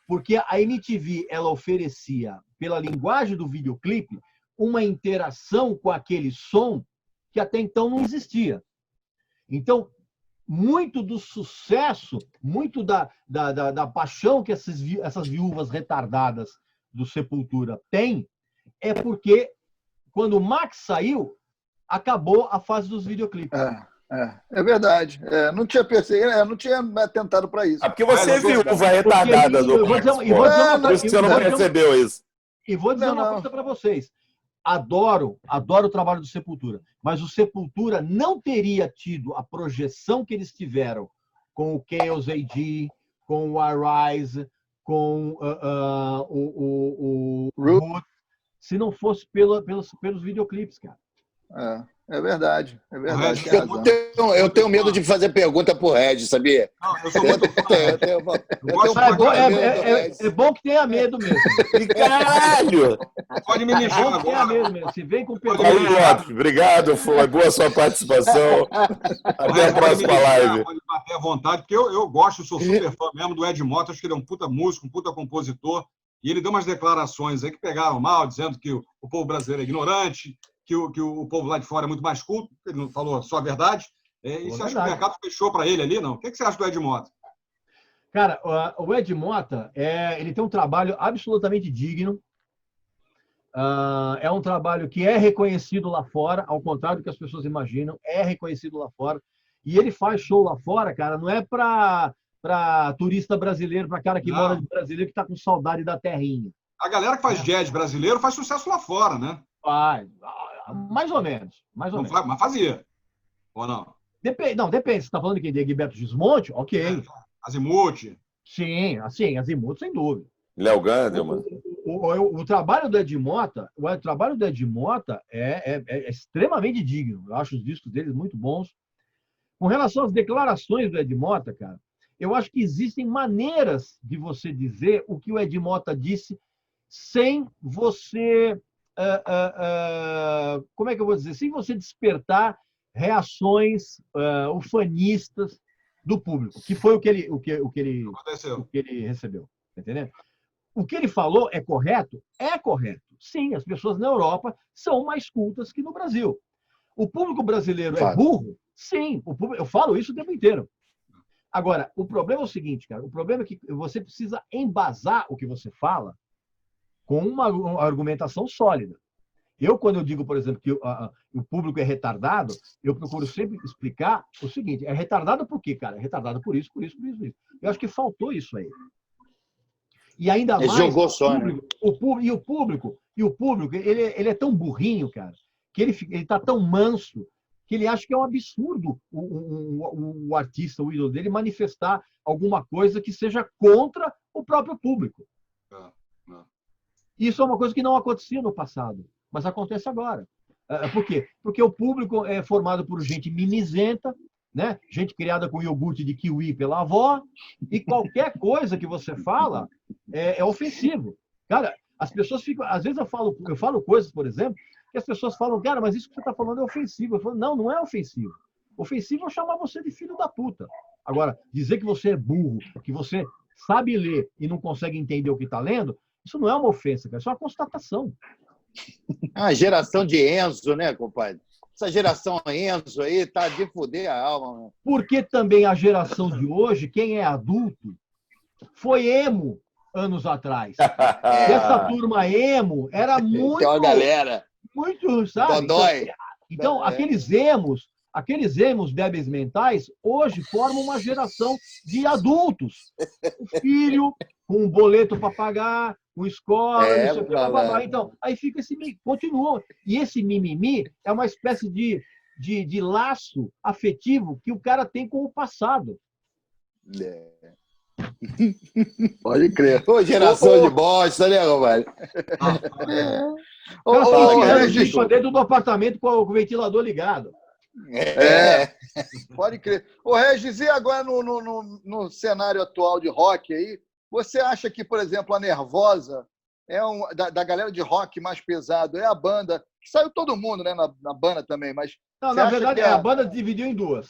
Porque a MTV, ela oferecia, pela linguagem do videoclipe, uma interação com aquele som que até então não existia. Então, muito do sucesso, muito da paixão que essas viúvas retardadas do Sepultura têm, é porque, quando o Max saiu, acabou a fase dos videoclipes. É verdade. Não tinha percebido, não tinha atentado para isso. Porque você é viúva retardada do Max. Por isso que você não percebeu isso. E vou dizer uma coisa para vocês. Adoro o trabalho do Sepultura, mas o Sepultura não teria tido a projeção que eles tiveram com o Chaos AD, com o Arise, com o Root, se não fosse pelos videoclipos, cara. É verdade. Eu tenho medo de fazer pergunta pro Regis, sabia? Não, eu sou muito... É bom que tenha medo mesmo. Caralho! Pode me lixar agora. Mesmo. Se vem com pergunta... Lopes, obrigado, foi boa a sua participação. Até a próxima live. Pode bater à vontade, porque eu gosto, sou super fã mesmo do Ed Mota, acho que ele é um puta músico, um puta compositor, e ele deu umas declarações aí que pegaram mal, dizendo que o povo brasileiro é ignorante, que o povo lá de fora é muito mais culto, ele não falou só a verdade. E você acha que o mercado fechou para ele ali, não? O que você acha do Ed Mota? Cara, o Ed Mota, ele tem um trabalho absolutamente digno. É um trabalho que é reconhecido lá fora, ao contrário do que as pessoas imaginam, é reconhecido lá fora. E ele faz show lá fora, cara, não é para turista brasileiro, para cara que Não. mora de brasileiro que está com saudade da terrinha. A galera que faz jazz brasileiro faz sucesso lá fora, né? Faz, mais ou menos. Mais ou Não menos. faz, mas fazia. Ou não? Depende, não, depende. Você está falando de quem? De Egberto Gismonti? Ok. Azimuth. Sim, assim, Azimuth, sem dúvida. Léo Gandelman. O trabalho do Ed Mota, é extremamente digno. Eu acho os discos deles muito bons. Com relação às declarações do Ed Mota, cara, eu acho que existem maneiras de você dizer o que o Ed Mota disse sem você, como é que eu vou dizer? Sem você despertar reações ufanistas do público, que foi o que ele recebeu. Tá entendendo? O que ele falou é correto? É correto. Sim, as pessoas na Europa são mais cultas que no Brasil. O público brasileiro é burro? Sim, eu falo isso o tempo inteiro. Agora, o problema é o seguinte, cara. O problema é que você precisa embasar o que você fala com uma argumentação sólida. Quando eu digo, por exemplo, que o público é retardado, eu procuro sempre explicar o seguinte: é retardado por quê, cara? É retardado por isso, por isso, por isso, por isso. Eu acho que faltou isso aí. E ainda mais, jogou só, o público, ele é tão burrinho, cara, que ele está tão manso que ele acha que é um absurdo o artista, o ídolo dele, manifestar alguma coisa que seja contra o próprio público. Isso é uma coisa que não acontecia no passado, mas acontece agora. Por quê? Porque o público é formado por gente mimizenta, né? Gente criada com iogurte de kiwi pela avó, e qualquer coisa que você fala é ofensivo. Cara, as pessoas ficam... Às vezes eu falo coisas, por exemplo, que as pessoas falam, cara, mas isso que você está falando é ofensivo. Eu falo, não é ofensivo. Ofensivo é chamar você de filho da puta. Agora, dizer que você é burro, que você sabe ler e não consegue entender o que está lendo, isso não é uma ofensa, cara, isso é uma constatação. A geração de Enzo, né, compadre? Essa geração Enzo aí tá de fuder a alma. Né? Porque também a geração de hoje, quem é adulto, foi emo anos atrás. E essa turma emo era muito... Tem uma galera. Muito, sabe? Dodói. Então, aqueles emos débeis mentais, hoje formam uma geração de adultos. O filho, com um boleto para pagar, com escola, não sei o que, blá, blá, blá. Então, aí fica continua. E esse mimimi é uma espécie de laço afetivo que o cara tem com o passado. Pode crer. Ô, geração de bosta, né, compadre? Fica dentro do apartamento com o ventilador ligado. Pode crer. Ô, Regis, e agora no cenário atual de rock aí, você acha que, por exemplo, a Nervosa da galera de rock mais pesado, é a banda, que saiu todo mundo, né, na banda também, mas... Não, na verdade, a banda dividiu em duas.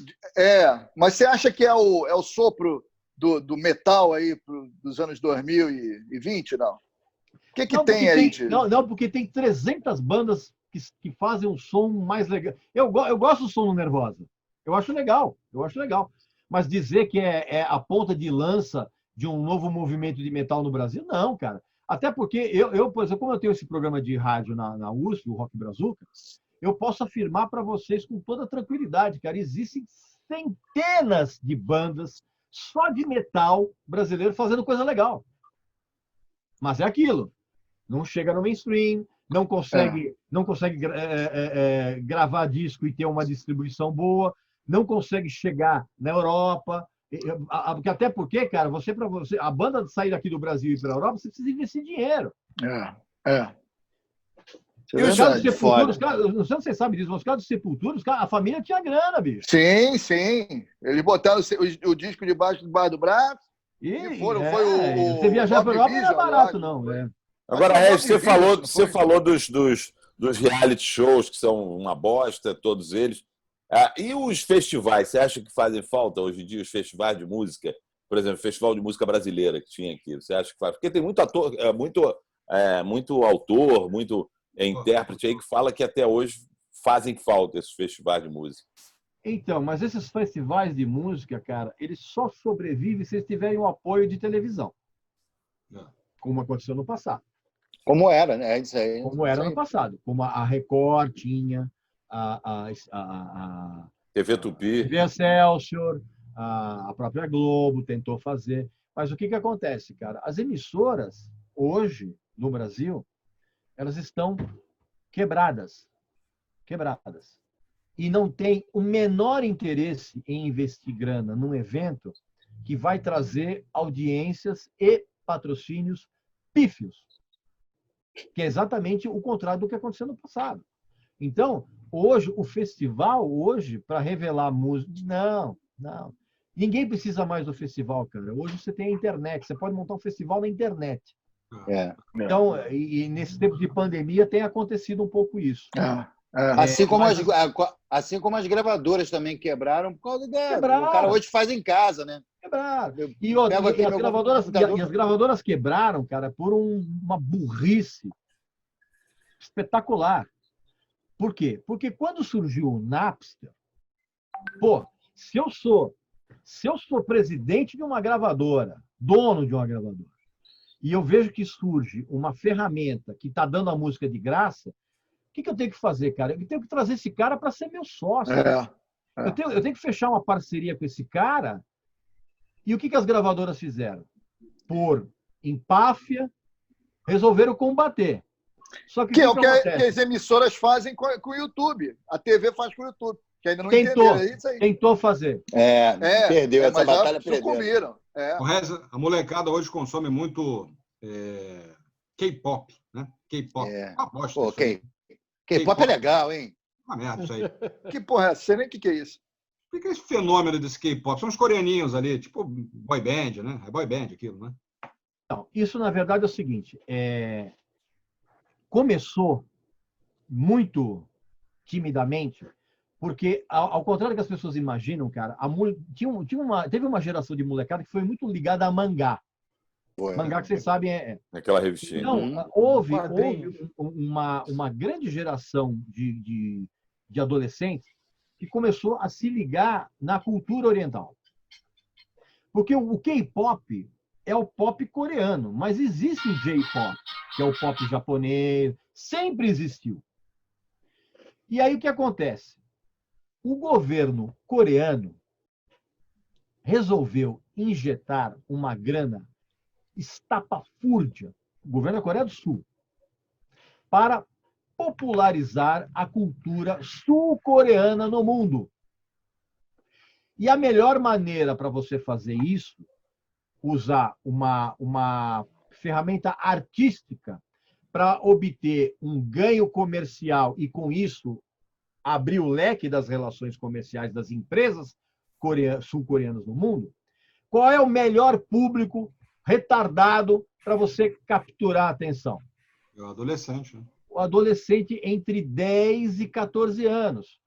Mas você acha que é o sopro do metal aí dos anos 2020, não? O que tem aí? Não, porque tem 300 bandas que fazem um som mais legal. Eu gosto do som do Nervosa. Eu acho legal. Mas dizer que é a ponta de lança de um novo movimento de metal no Brasil, não, cara. Até porque por exemplo, como eu tenho esse programa de rádio na USP, o Rock Brazuca, eu posso afirmar para vocês com toda tranquilidade, cara, existem centenas de bandas só de metal brasileiro fazendo coisa legal. Mas é aquilo. Não chega no mainstream, não consegue gravar disco e ter uma distribuição boa, não consegue chegar na Europa. Até porque, cara, a banda sair daqui do Brasil e ir para a Europa, você precisa investir dinheiro. E os caras do Sepultura, não sei se você sabe disso, mas os caras do Sepultura, a família tinha grana, bicho. Sim. Eles botaram o disco debaixo do braço e foram. Você viajar para a Europa não é barato, não. Agora, Regis, você falou dos reality shows, que são uma bosta, todos eles. E os festivais, você acha que fazem falta hoje em dia, os festivais de música? Por exemplo, o Festival de Música Brasileira que tinha aqui, você acha que faz? Porque tem muito ator, muito autor, muito intérprete aí que fala que até hoje fazem falta esses festivais de música. Então, mas esses festivais de música, cara, eles só sobrevivem se eles tiverem o apoio de televisão. Como aconteceu no passado. Como era, né? É isso aí. Como era no passado. Como a Record tinha, a TV Tupi. TV Excelsior, a própria Globo tentou fazer. Mas o que acontece, cara? As emissoras, hoje, no Brasil, elas estão quebradas. Quebradas. E não tem o menor interesse em investir grana num evento que vai trazer audiências e patrocínios pífios, que é exatamente o contrário do que aconteceu no passado. Então, hoje, o festival, para revelar música, não. Ninguém precisa mais do festival, cara. Hoje você tem a internet, você pode montar um festival na internet. Então, e nesse tempo de pandemia tem acontecido um pouco isso. Assim como as gravadoras também quebraram por causa da... Quebraram. O cara hoje faz em casa, né? Quebraram. E as gravadoras quebraram, cara, por uma burrice espetacular. Por quê? Porque quando surgiu o Napster, se eu sou presidente de uma gravadora, dono de uma gravadora, e eu vejo que surge uma ferramenta que está dando a música de graça, o que eu tenho que fazer, cara? Eu tenho que trazer esse cara para ser meu sócio. Eu tenho que fechar uma parceria com esse cara. E o que as gravadoras fizeram? Por empáfia, resolveram combater. Só que é o que as emissoras fazem com o YouTube. A TV faz com o YouTube. Que ainda não entenderam. É isso aí. Tentou fazer. Perdeu essa batalha. Sucumbiram. A molecada hoje consome muito K-pop, né? K-pop. K-pop é legal, hein? Uma merda isso aí. Que porra é essa? Sei nem o que é isso. O que é esse fenômeno desse K-pop? São os coreaninhos ali, tipo boy band, né? É boy band aquilo, né? Não, isso, na verdade, é o seguinte. Começou muito timidamente, porque, ao contrário do que as pessoas imaginam, cara, teve uma geração de molecada que foi muito ligada a mangá. Mangá, que vocês sabem, Aquela revistinha. Então, houve uma grande geração de adolescentes que começou a se ligar na cultura oriental. Porque o K-pop é o pop coreano, mas existe o J-pop, que é o pop japonês, sempre existiu. E aí o que acontece? O governo coreano resolveu injetar uma grana estapafúrdia, o governo da Coreia do Sul, para popularizar a cultura sul-coreana no mundo. E a melhor maneira para você fazer isso, usar uma ferramenta artística para obter um ganho comercial e, com isso, abrir o leque das relações comerciais das empresas sul-coreanas no mundo. Qual é o melhor público retardado para você capturar a atenção? É o adolescente, né? O adolescente entre 10 e 14 anos,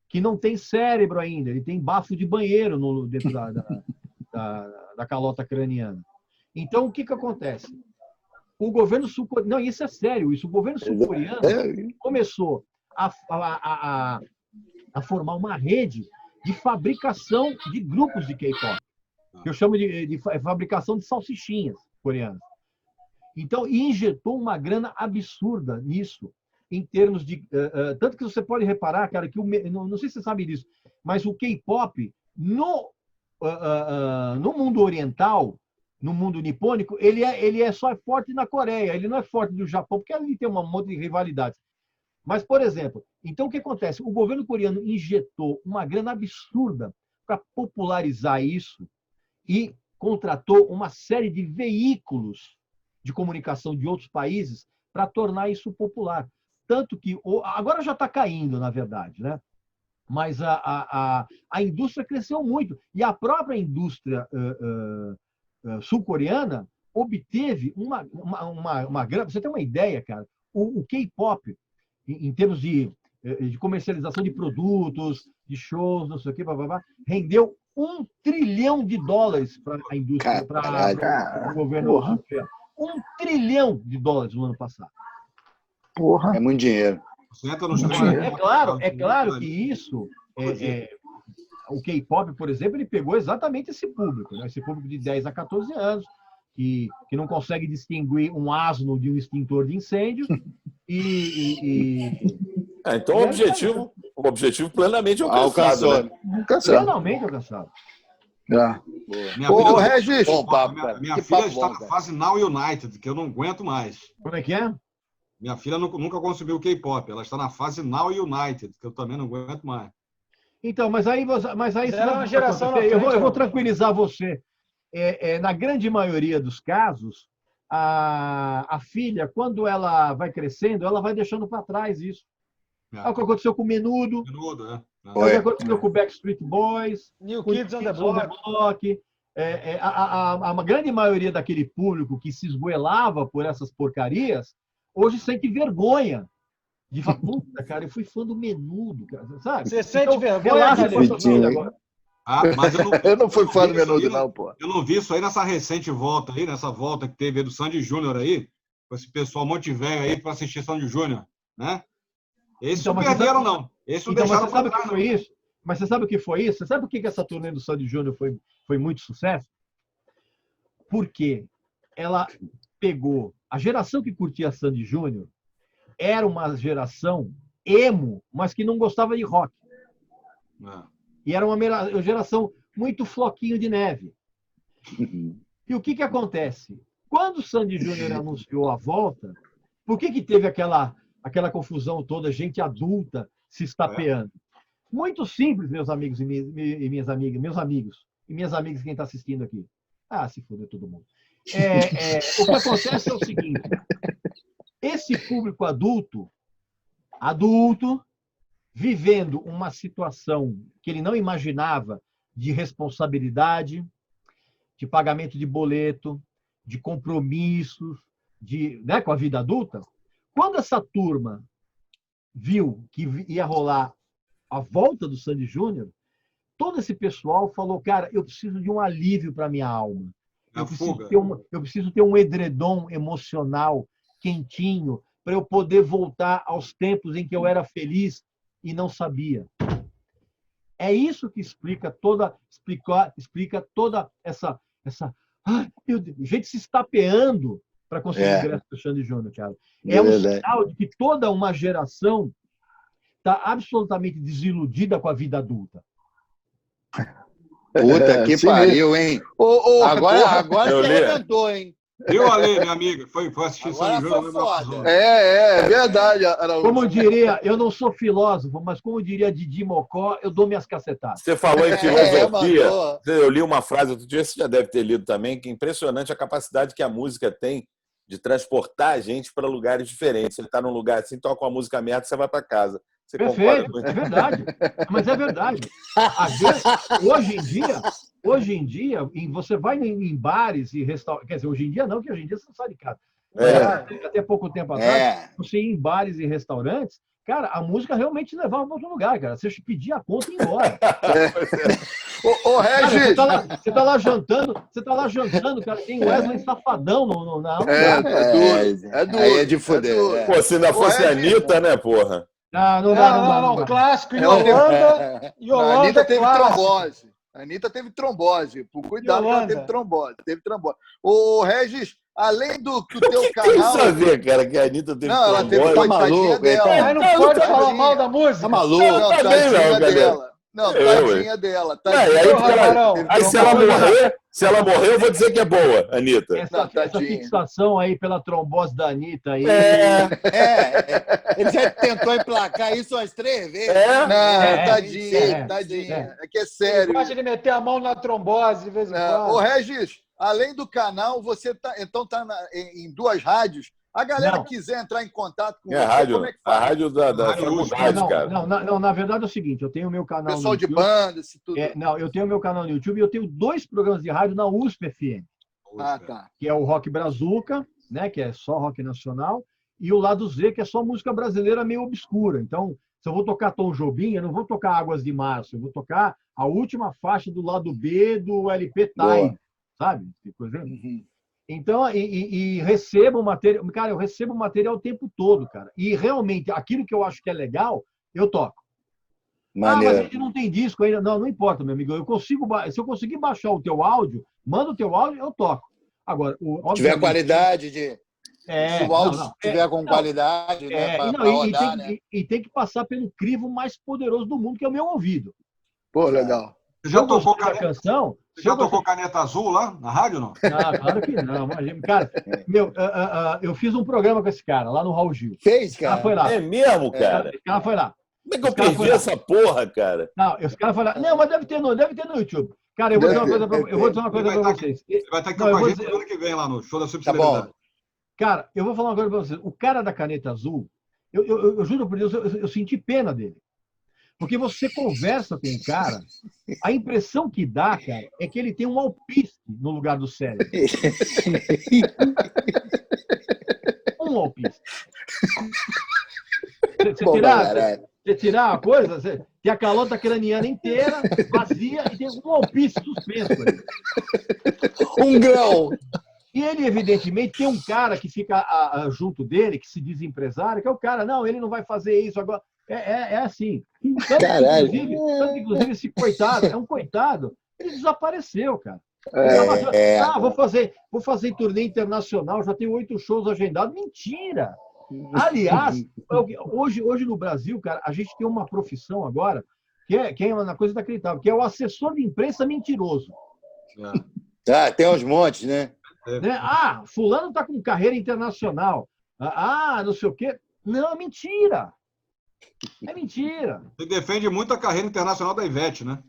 que não tem cérebro ainda, ele tem bafo de banheiro dentro da calota craniana. Então, o que acontece? O governo sul-coreano... Não, isso é sério, isso. O governo sul-coreano começou a formar uma rede de fabricação de grupos de K-pop, que eu chamo de fabricação de salsichinhas coreanas. Então, injetou uma grana absurda nisso, em termos de... tanto que você pode reparar, cara, que não sei se você sabe disso, mas o K-pop, no mundo oriental, no mundo nipônico, ele é só forte na Coreia, ele não é forte no Japão, porque ali tem um monte de rivalidades. Mas, por exemplo, então o que acontece? O governo coreano injetou uma grana absurda para popularizar isso e contratou uma série de veículos de comunicação de outros países para tornar isso popular. Tanto que agora já está caindo, na verdade, né? Mas a indústria cresceu muito. E a própria indústria sul-coreana obteve uma grana. Pra você ter uma ideia, cara, o K-pop, em termos de comercialização de produtos, de shows, não sei o quê, rendeu $1 trilhão para a indústria, para o governo sul-coreano. $1 trilhão no ano passado. É muito dinheiro. É claro que isso, o K-pop, por exemplo, ele pegou exatamente esse público, né? Esse público de 10 a 14 anos, que não consegue distinguir um asno de um extintor de incêndio. Então o objetivo plenamente alcançado. Alcançou. Né? Plenamente alcançado. Minha Ô, filha, Regis, Bom papo, cara. minha Que filha papo está bom, na cara. fase Now United, que eu não aguento mais. Como é que é? Minha filha nunca consumiu K-pop. Ela está na fase Now United, que eu também não aguento mais. Então, mas aí você Era sabe uma o que vai geração na acontecer? Eu vou frente, tranquilizar você. Na grande maioria dos casos, a filha, quando ela vai crescendo, ela vai deixando para trás isso. É o que aconteceu com o Menudo, Menudo, né? é o que aconteceu com o Backstreet Boys, New com Kids on the Block. A grande maioria daquele público que se esgoelava por essas porcarias, hoje sente vergonha de falar, puta, cara, eu fui fã do Menudo, cara, sabe? Você sente vergonha, relaxa Calil? com essa vida agora. Mas eu não fui fã do vi isso Menudo, aí, não, pô. Eu não vi isso aí nessa recente volta aí, nessa volta que teve do Sandy Júnior aí, com esse pessoal monte velho aí para assistir Sandy Júnior, né? Esses Então, não mas você perderam, sabe- não. Esses não Então, mas deixaram você sabe o pra que trás, foi isso? Mas você sabe o que foi isso? Você sabe por que essa turnê do Sandy Júnior foi muito sucesso? Porque ela pegou... A geração que curtia Sandy Júnior era uma geração emo, mas que não gostava de rock. não. E era uma geração muito floquinho de neve. E o que acontece? Quando o Sandy Júnior anunciou a volta, por que teve aquela confusão toda, gente adulta se estapeando? Muito simples, meus amigos e minhas amigas, meus amigos e minhas amigas, quem está assistindo aqui. Ah, se foder todo mundo. O que acontece é o seguinte: esse público adulto, vivendo uma situação que ele não imaginava de responsabilidade, de pagamento de boleto, de compromissos, né, com a vida adulta, quando essa turma viu que ia rolar a volta do Sandy Júnior, todo esse pessoal falou, cara, eu preciso de um alívio para minha alma. Eu preciso ter um edredom emocional quentinho para eu poder voltar aos tempos em que eu era feliz e não sabia. É isso que explica toda essa gente se estapeando para conseguir o ingresso do Sandy Júnior, cara. É um sinal de que toda uma geração está absolutamente desiludida com a vida adulta. Puta que pariu, hein? Agora Eu você li. arrebentou, hein? Viu, Ale, minha amiga? Foi assistir Agora Sandy Júnior. foi foda. É verdade, Araújo. Como diria, eu não sou filósofo, mas como diria Didi Mocó, eu dou minhas cacetadas. Você falou em filosofia. mandou. Eu li uma frase outro dia, você já deve ter lido também, que é impressionante a capacidade que a música tem de transportar a gente para lugares diferentes. Você está num lugar assim, toca uma música merda, você vai para casa. Você concorda Perfeito, com isso? é verdade. Mas é verdade. Às vezes, hoje em dia, você vai em bares e restaurantes. Quer dizer, hoje em dia não, porque hoje em dia você não sai de casa. Até pouco tempo atrás, você ia em bares e restaurantes, cara, a música realmente levava para outro lugar, cara. Você pedia a conta e ia embora. Ô, Regis! Cara, você tá lá jantando, cara, tem Wesley Safadão na É duro. Aí é de fuder. Pô, se ainda fosse a Anitta, né, porra? Não dá. Clássico, Ela Yolanda. A Yolanda Anitta é teve clássico. trombose. A Anitta teve trombose. Por cuidado, que ela Yolanda. teve trombose. Ô, Regis, além do que o teu Tem isso canal. a ver, cara, que a Anitta teve Não, ela teve trombose. coitadinha maluco, dela. Aí não pode falar mal da música. Tá maluco? Não, também tadinha não, dela. Não, Eu, tadinha dela. É, e Tadinha. aí, Porra, Barão. aí se ela morrer, eu vou dizer que é boa, Anitta. Essa tadinha. fixação aí pela trombose da Anitta aí. Ele já tentou emplacar isso umas 3 vezes. Não, tadinha. tadinha. É que é sério. Gosta de meter a mão na trombose de vez em Ô, quando. Regis, além do canal, você tá em 2 rádios. A galera Não. quiser entrar em contato com É a você, rádio, como é que a faz? rádio da Rádio faculdade, cara. Não, na verdade é o seguinte, eu tenho o meu canal Pessoal no de YouTube. banda, isso tudo. Eu tenho o meu canal no YouTube e eu tenho 2 programas de rádio na USP FM, Ah, tá. que é o Rock Brazuca, né, que é só rock nacional, e o Lado Z, que é só música brasileira meio obscura. Então, se eu vou tocar Tom Jobim, eu não vou tocar Águas de Março, eu vou tocar a última faixa do lado B do LP Time, sabe? Que coisa. Então, e recebo material. Cara, eu recebo material o tempo todo, cara. E realmente, aquilo que eu acho que é legal, eu toco. Mas a gente não tem disco ainda. Não importa, meu amigo. Se eu conseguir baixar o teu áudio, manda o teu áudio, eu toco. Agora, Se tiver qualidade se o áudio estiver com qualidade, né? Para rodar, né? E tem que passar pelo crivo mais poderoso do mundo, que é o meu ouvido. Pô, legal. Você já tocou canção? Você já tocou Caneta Azul lá na rádio, não? Não, claro que não. Imagina. Cara, eu fiz um programa com esse cara lá no Raul Gil. Fez, cara? Foi lá. É mesmo, cara? Esse cara foi lá. Como é que eu perdi essa porra, cara? Não, esse cara foi lá. Não, mas deve ter no YouTube. Cara, eu vou dizer uma coisa pra vocês. Você vai estar aqui com a gente no ano que vem lá no show da subcelebridade. Tá bom. Cara, eu vou falar uma coisa pra vocês. O cara da Caneta Azul, eu juro por Deus, eu senti pena dele. Porque você conversa com um cara, a impressão que dá, cara, é que ele tem um alpiste no lugar do cérebro. Um alpiste. Você tirar a coisa, você tem a calota craniana inteira, vazia, e tem um alpiste suspenso ali. Um grão. E ele, evidentemente, tem um cara que fica junto dele, que se diz empresário, que é o cara, não, ele não vai fazer isso agora. É assim. Tanto que, inclusive, esse coitado, é um coitado, ele desapareceu, cara. Vou fazer turnê internacional, já tenho 8 shows agendados. Mentira! Aliás, hoje no Brasil, cara, a gente tem uma profissão agora que é uma coisa inacreditável, que é o assessor de imprensa mentiroso. Tem uns montes, né? Fulano tá com carreira internacional. Não sei o quê. Não, é mentira. É mentira. Você defende muito a carreira internacional da Ivete, né?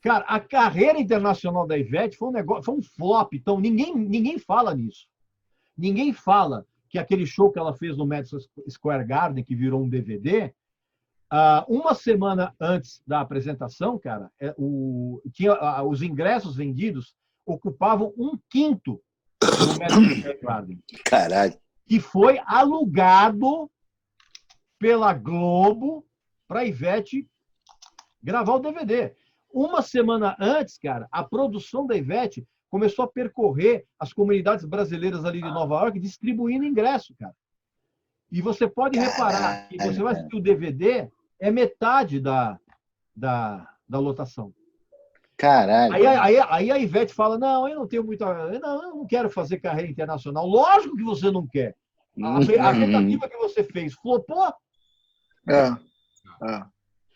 Cara, a carreira internacional da Ivete foi um flop. Então, ninguém fala nisso. Ninguém fala que aquele show que ela fez no Madison Square Garden, que virou um DVD, uma semana antes da apresentação, cara, os ingressos vendidos ocupavam 1/5 do Madison Square Garden. Caralho. Que foi alugado pela Globo para a Ivete gravar o DVD. Uma semana antes, cara, a produção da Ivete começou a percorrer as comunidades brasileiras ali de Nova York, distribuindo ingresso, cara. E você pode reparar que você vai assistir o DVD, é metade da lotação. Caralho. Aí a Ivete fala, não, eu não tenho muita... eu não quero fazer carreira internacional. Lógico que você não quer. A tentativa que você fez flopou. É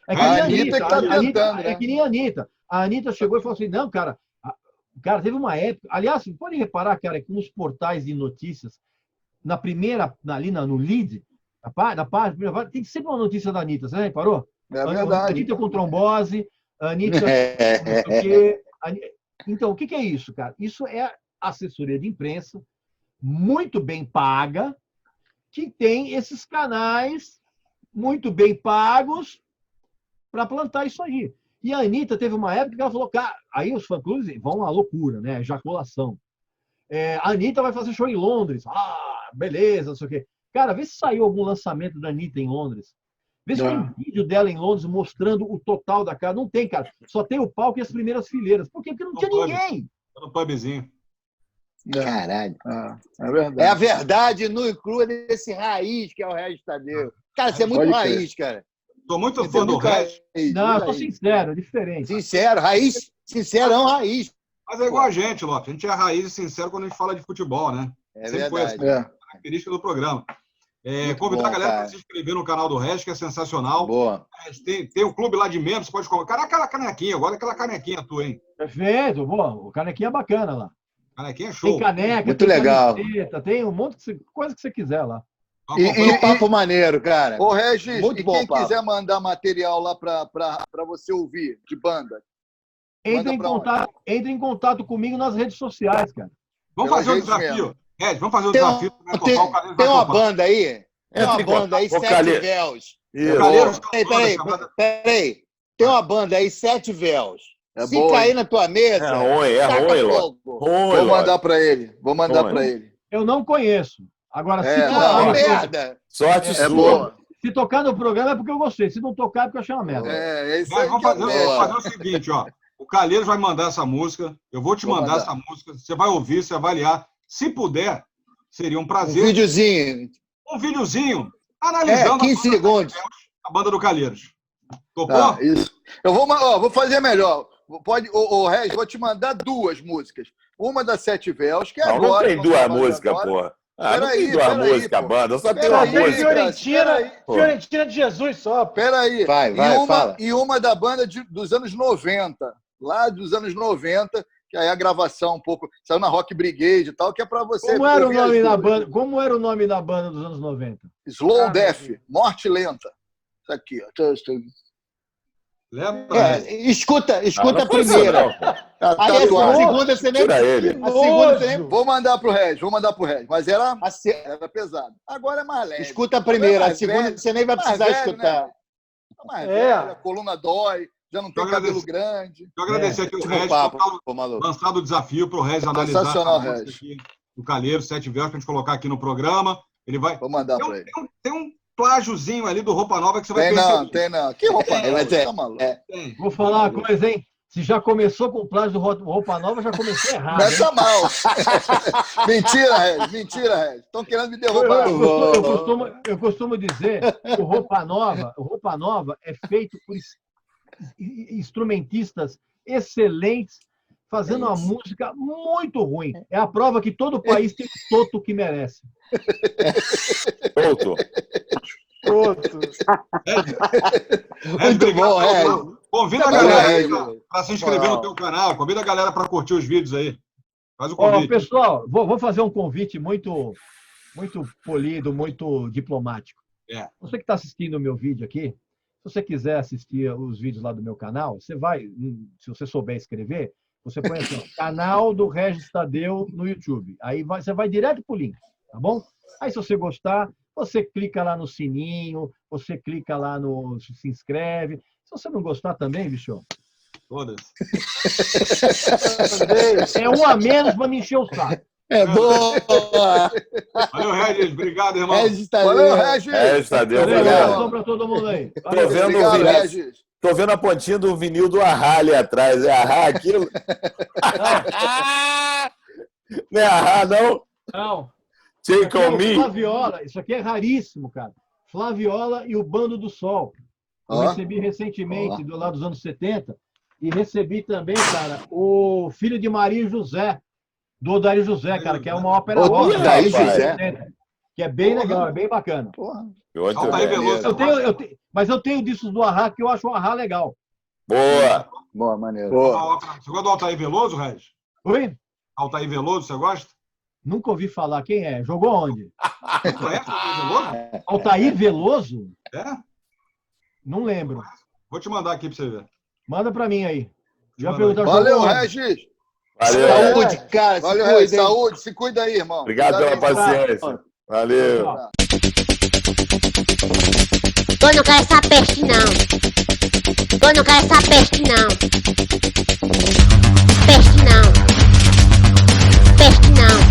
que nem a Anitta. Que tá tentando, né? É que nem a Anitta. A Anitta chegou e falou assim, não, cara, teve uma época... Aliás, pode reparar, cara, que nos portais de notícias, na primeira, ali no lead, na página, tem sempre uma notícia da Anitta, você já reparou? É verdade. A Anitta com trombose, a Anitta... não sei o quê. Então, o que é isso, cara? Isso é assessoria de imprensa, muito bem paga, que tem esses canais muito bem pagos para plantar isso aí. E a Anitta teve uma época que ela falou, cara, aí os fã-clubes vão à loucura, né? Ejaculação. A Anitta vai fazer show em Londres. Beleza, não sei o quê. Cara, vê se saiu algum lançamento da Anitta em Londres. Vê se tem vídeo dela em Londres mostrando o total da casa. Não tem, cara. Só tem o palco e as primeiras fileiras. Por quê? Porque não tinha ninguém. No pubzinho. Caralho. É verdade. É a verdade nua e crua desse raiz que é o Regis Tadeu. Cara, você é muito raiz, cara. Tô muito fã do Regis. Não, eu sou sincero, é diferente. Sincero, raiz, sincerão, raiz. Mas é igual a gente, Lopes. A gente é raiz e sincero quando a gente fala de futebol, né? É Sempre verdade. foi essa característica do programa. Convidar a galera para se inscrever no canal do Regis, que é sensacional. Boa. Tem um clube lá de membros, você pode colocar aquela canequinha, agora aquela canequinha tua, hein? Perfeito, bom, o canequinha é bacana lá. Canequinha é show. Tem caneca, muito tem legal. Camiseta, tem um monte de coisa que você quiser lá. E papo maneiro, cara. Ô, Regis, Muito e bom, quem papo. quiser mandar material lá para você ouvir, de banda? Entre em contato comigo nas redes sociais, cara. Vamos fazer um desafio. Regis, vamos fazer um desafio. Tem uma banda aí? Tem uma banda aí, 7 véus. Peraí. Tem uma banda aí, 7 véus. Se cair na tua mesa... É ruim, Ló. Vou mandar para ele. Eu não conheço. Agora, merda. Sorte sua. Boa. Se tocar no programa é porque eu gostei. Se não tocar é porque eu achei uma merda. Vamos fazer o seguinte, ó. O Calheiros vai mandar essa música. Eu vou te mandar essa música. Você vai ouvir, você vai avaliar. Se puder, seria um prazer. Um videozinho. Analisando 15 segundos. A banda do Calheiros. Topou? Isso. Eu vou fazer melhor. pode, ô Regis, vou te mandar 2 músicas. Uma da Sete Véus, que é Não, agora. não tem 2 músicas, porra. Não tem 2 músicas, banda. Só tem uma música. Fiorentina de Jesus só. Peraí. Vai, fala. E uma da banda dos anos 90. Lá dos anos 90, que aí a gravação um pouco. Saiu na Rock Brigade e tal, que é pra você. Como era o nome da banda? Como era o nome da banda dos anos 90? Slow Death, Morte Lenta. Isso aqui, ó. Lembra? Escuta Não a primeira. Tá Aí a atuado. segunda você nem. Tira ele. A segunda você nem. Vou mandar pro Regis. Mas era pesado. Agora é mais leve. Escuta a primeira, Agora é a segunda velho. você nem vai Mais precisar velho, escutar. né? Tá mais velho, a coluna dói, já não tem Eu cabelo agradeço. grande. Deixa eu agradecer aqui o Último Regis, papo, por pô, maluco. lançado o desafio para o Regis analisar Sensacional, essa música Regis. aqui do Calheiro, Sete Véus, para a gente colocar aqui no programa. Ele vai. Vou mandar pra ele. Tem um plágiozinho ali do Roupa Nova que você vai Tem perceber. não. Que roupa nova? mas é- Tá maluco? Tem. Vou falar uma coisa, hein? Se já começou com o plágio do Roupa Nova, já começou errado. hein? Começa mal. Mentira, Regis. Estão querendo me derrubar. Eu costumo dizer que o Roupa Nova é feito por instrumentistas excelentes, fazendo uma música muito ruim. É a prova que todo país tem o toto que merece. Outro. Muito bom, Regis. Convida a Valeu, galera Regis. para se inscrever no teu canal. Convida a galera para curtir os vídeos aí. Faz o Ó, convite. pessoal, vou fazer um convite muito polido, muito diplomático. É. Você que está assistindo o meu vídeo aqui, se você quiser assistir os vídeos lá do meu canal, você vai, se você souber escrever, você põe assim, ó, canal do Regis Tadeu no YouTube. Aí você vai direto pro link, tá bom? Aí se você gostar, você clica lá no sininho, você clica lá no se inscreve. Se você não gostar também, bicho, Todas. é um a menos para me encher o saco. É boa! Valeu, Regis. Obrigado, irmão. Regis tá Valeu, ali. Regis. Tadeu, Um valeu. abração para todo mundo aí. Tô vendo, Obrigado, o Regis. Tô vendo a pontinha do vinil do Ahá ali atrás. É Ahá aquilo? Não é Ahá, não? Não. Take on me. Flaviola, isso aqui é raríssimo, cara. Flaviola e o Bando do Sol. Eu Ó. recebi recentemente, do lado dos anos 70, e recebi também, cara, o Filho de Maria José, do Odair José, cara, que é uma ópera rock. Odair dos anos José. 70, que é bem legal, é bem bacana. Porra. Muito Altair bem. Veloso. Mas eu tenho discos do Ahá, que eu acho o Ahá legal. Boa. Boa, maneiro. Você gosta do Altair Veloso, Regis? Oi? Altair Veloso, você gosta? Nunca ouvi falar. Quem é? Jogou onde? Você conhece o Altair Veloso? Altair Veloso? É? Não lembro. Vou te mandar aqui para você ver. Manda pra mim aí. Já Manda. perguntaram. Valeu, jogou onde? Regis. Valeu. Saúde, cara. Valeu, se Regis. cuida, hein? Saúde. Se cuida aí, irmão. Obrigado pela paciência. Valeu. Tchau. Eu não quero essa peste, não. Eu não quero essa peste, não. Peste, não. Peste, não.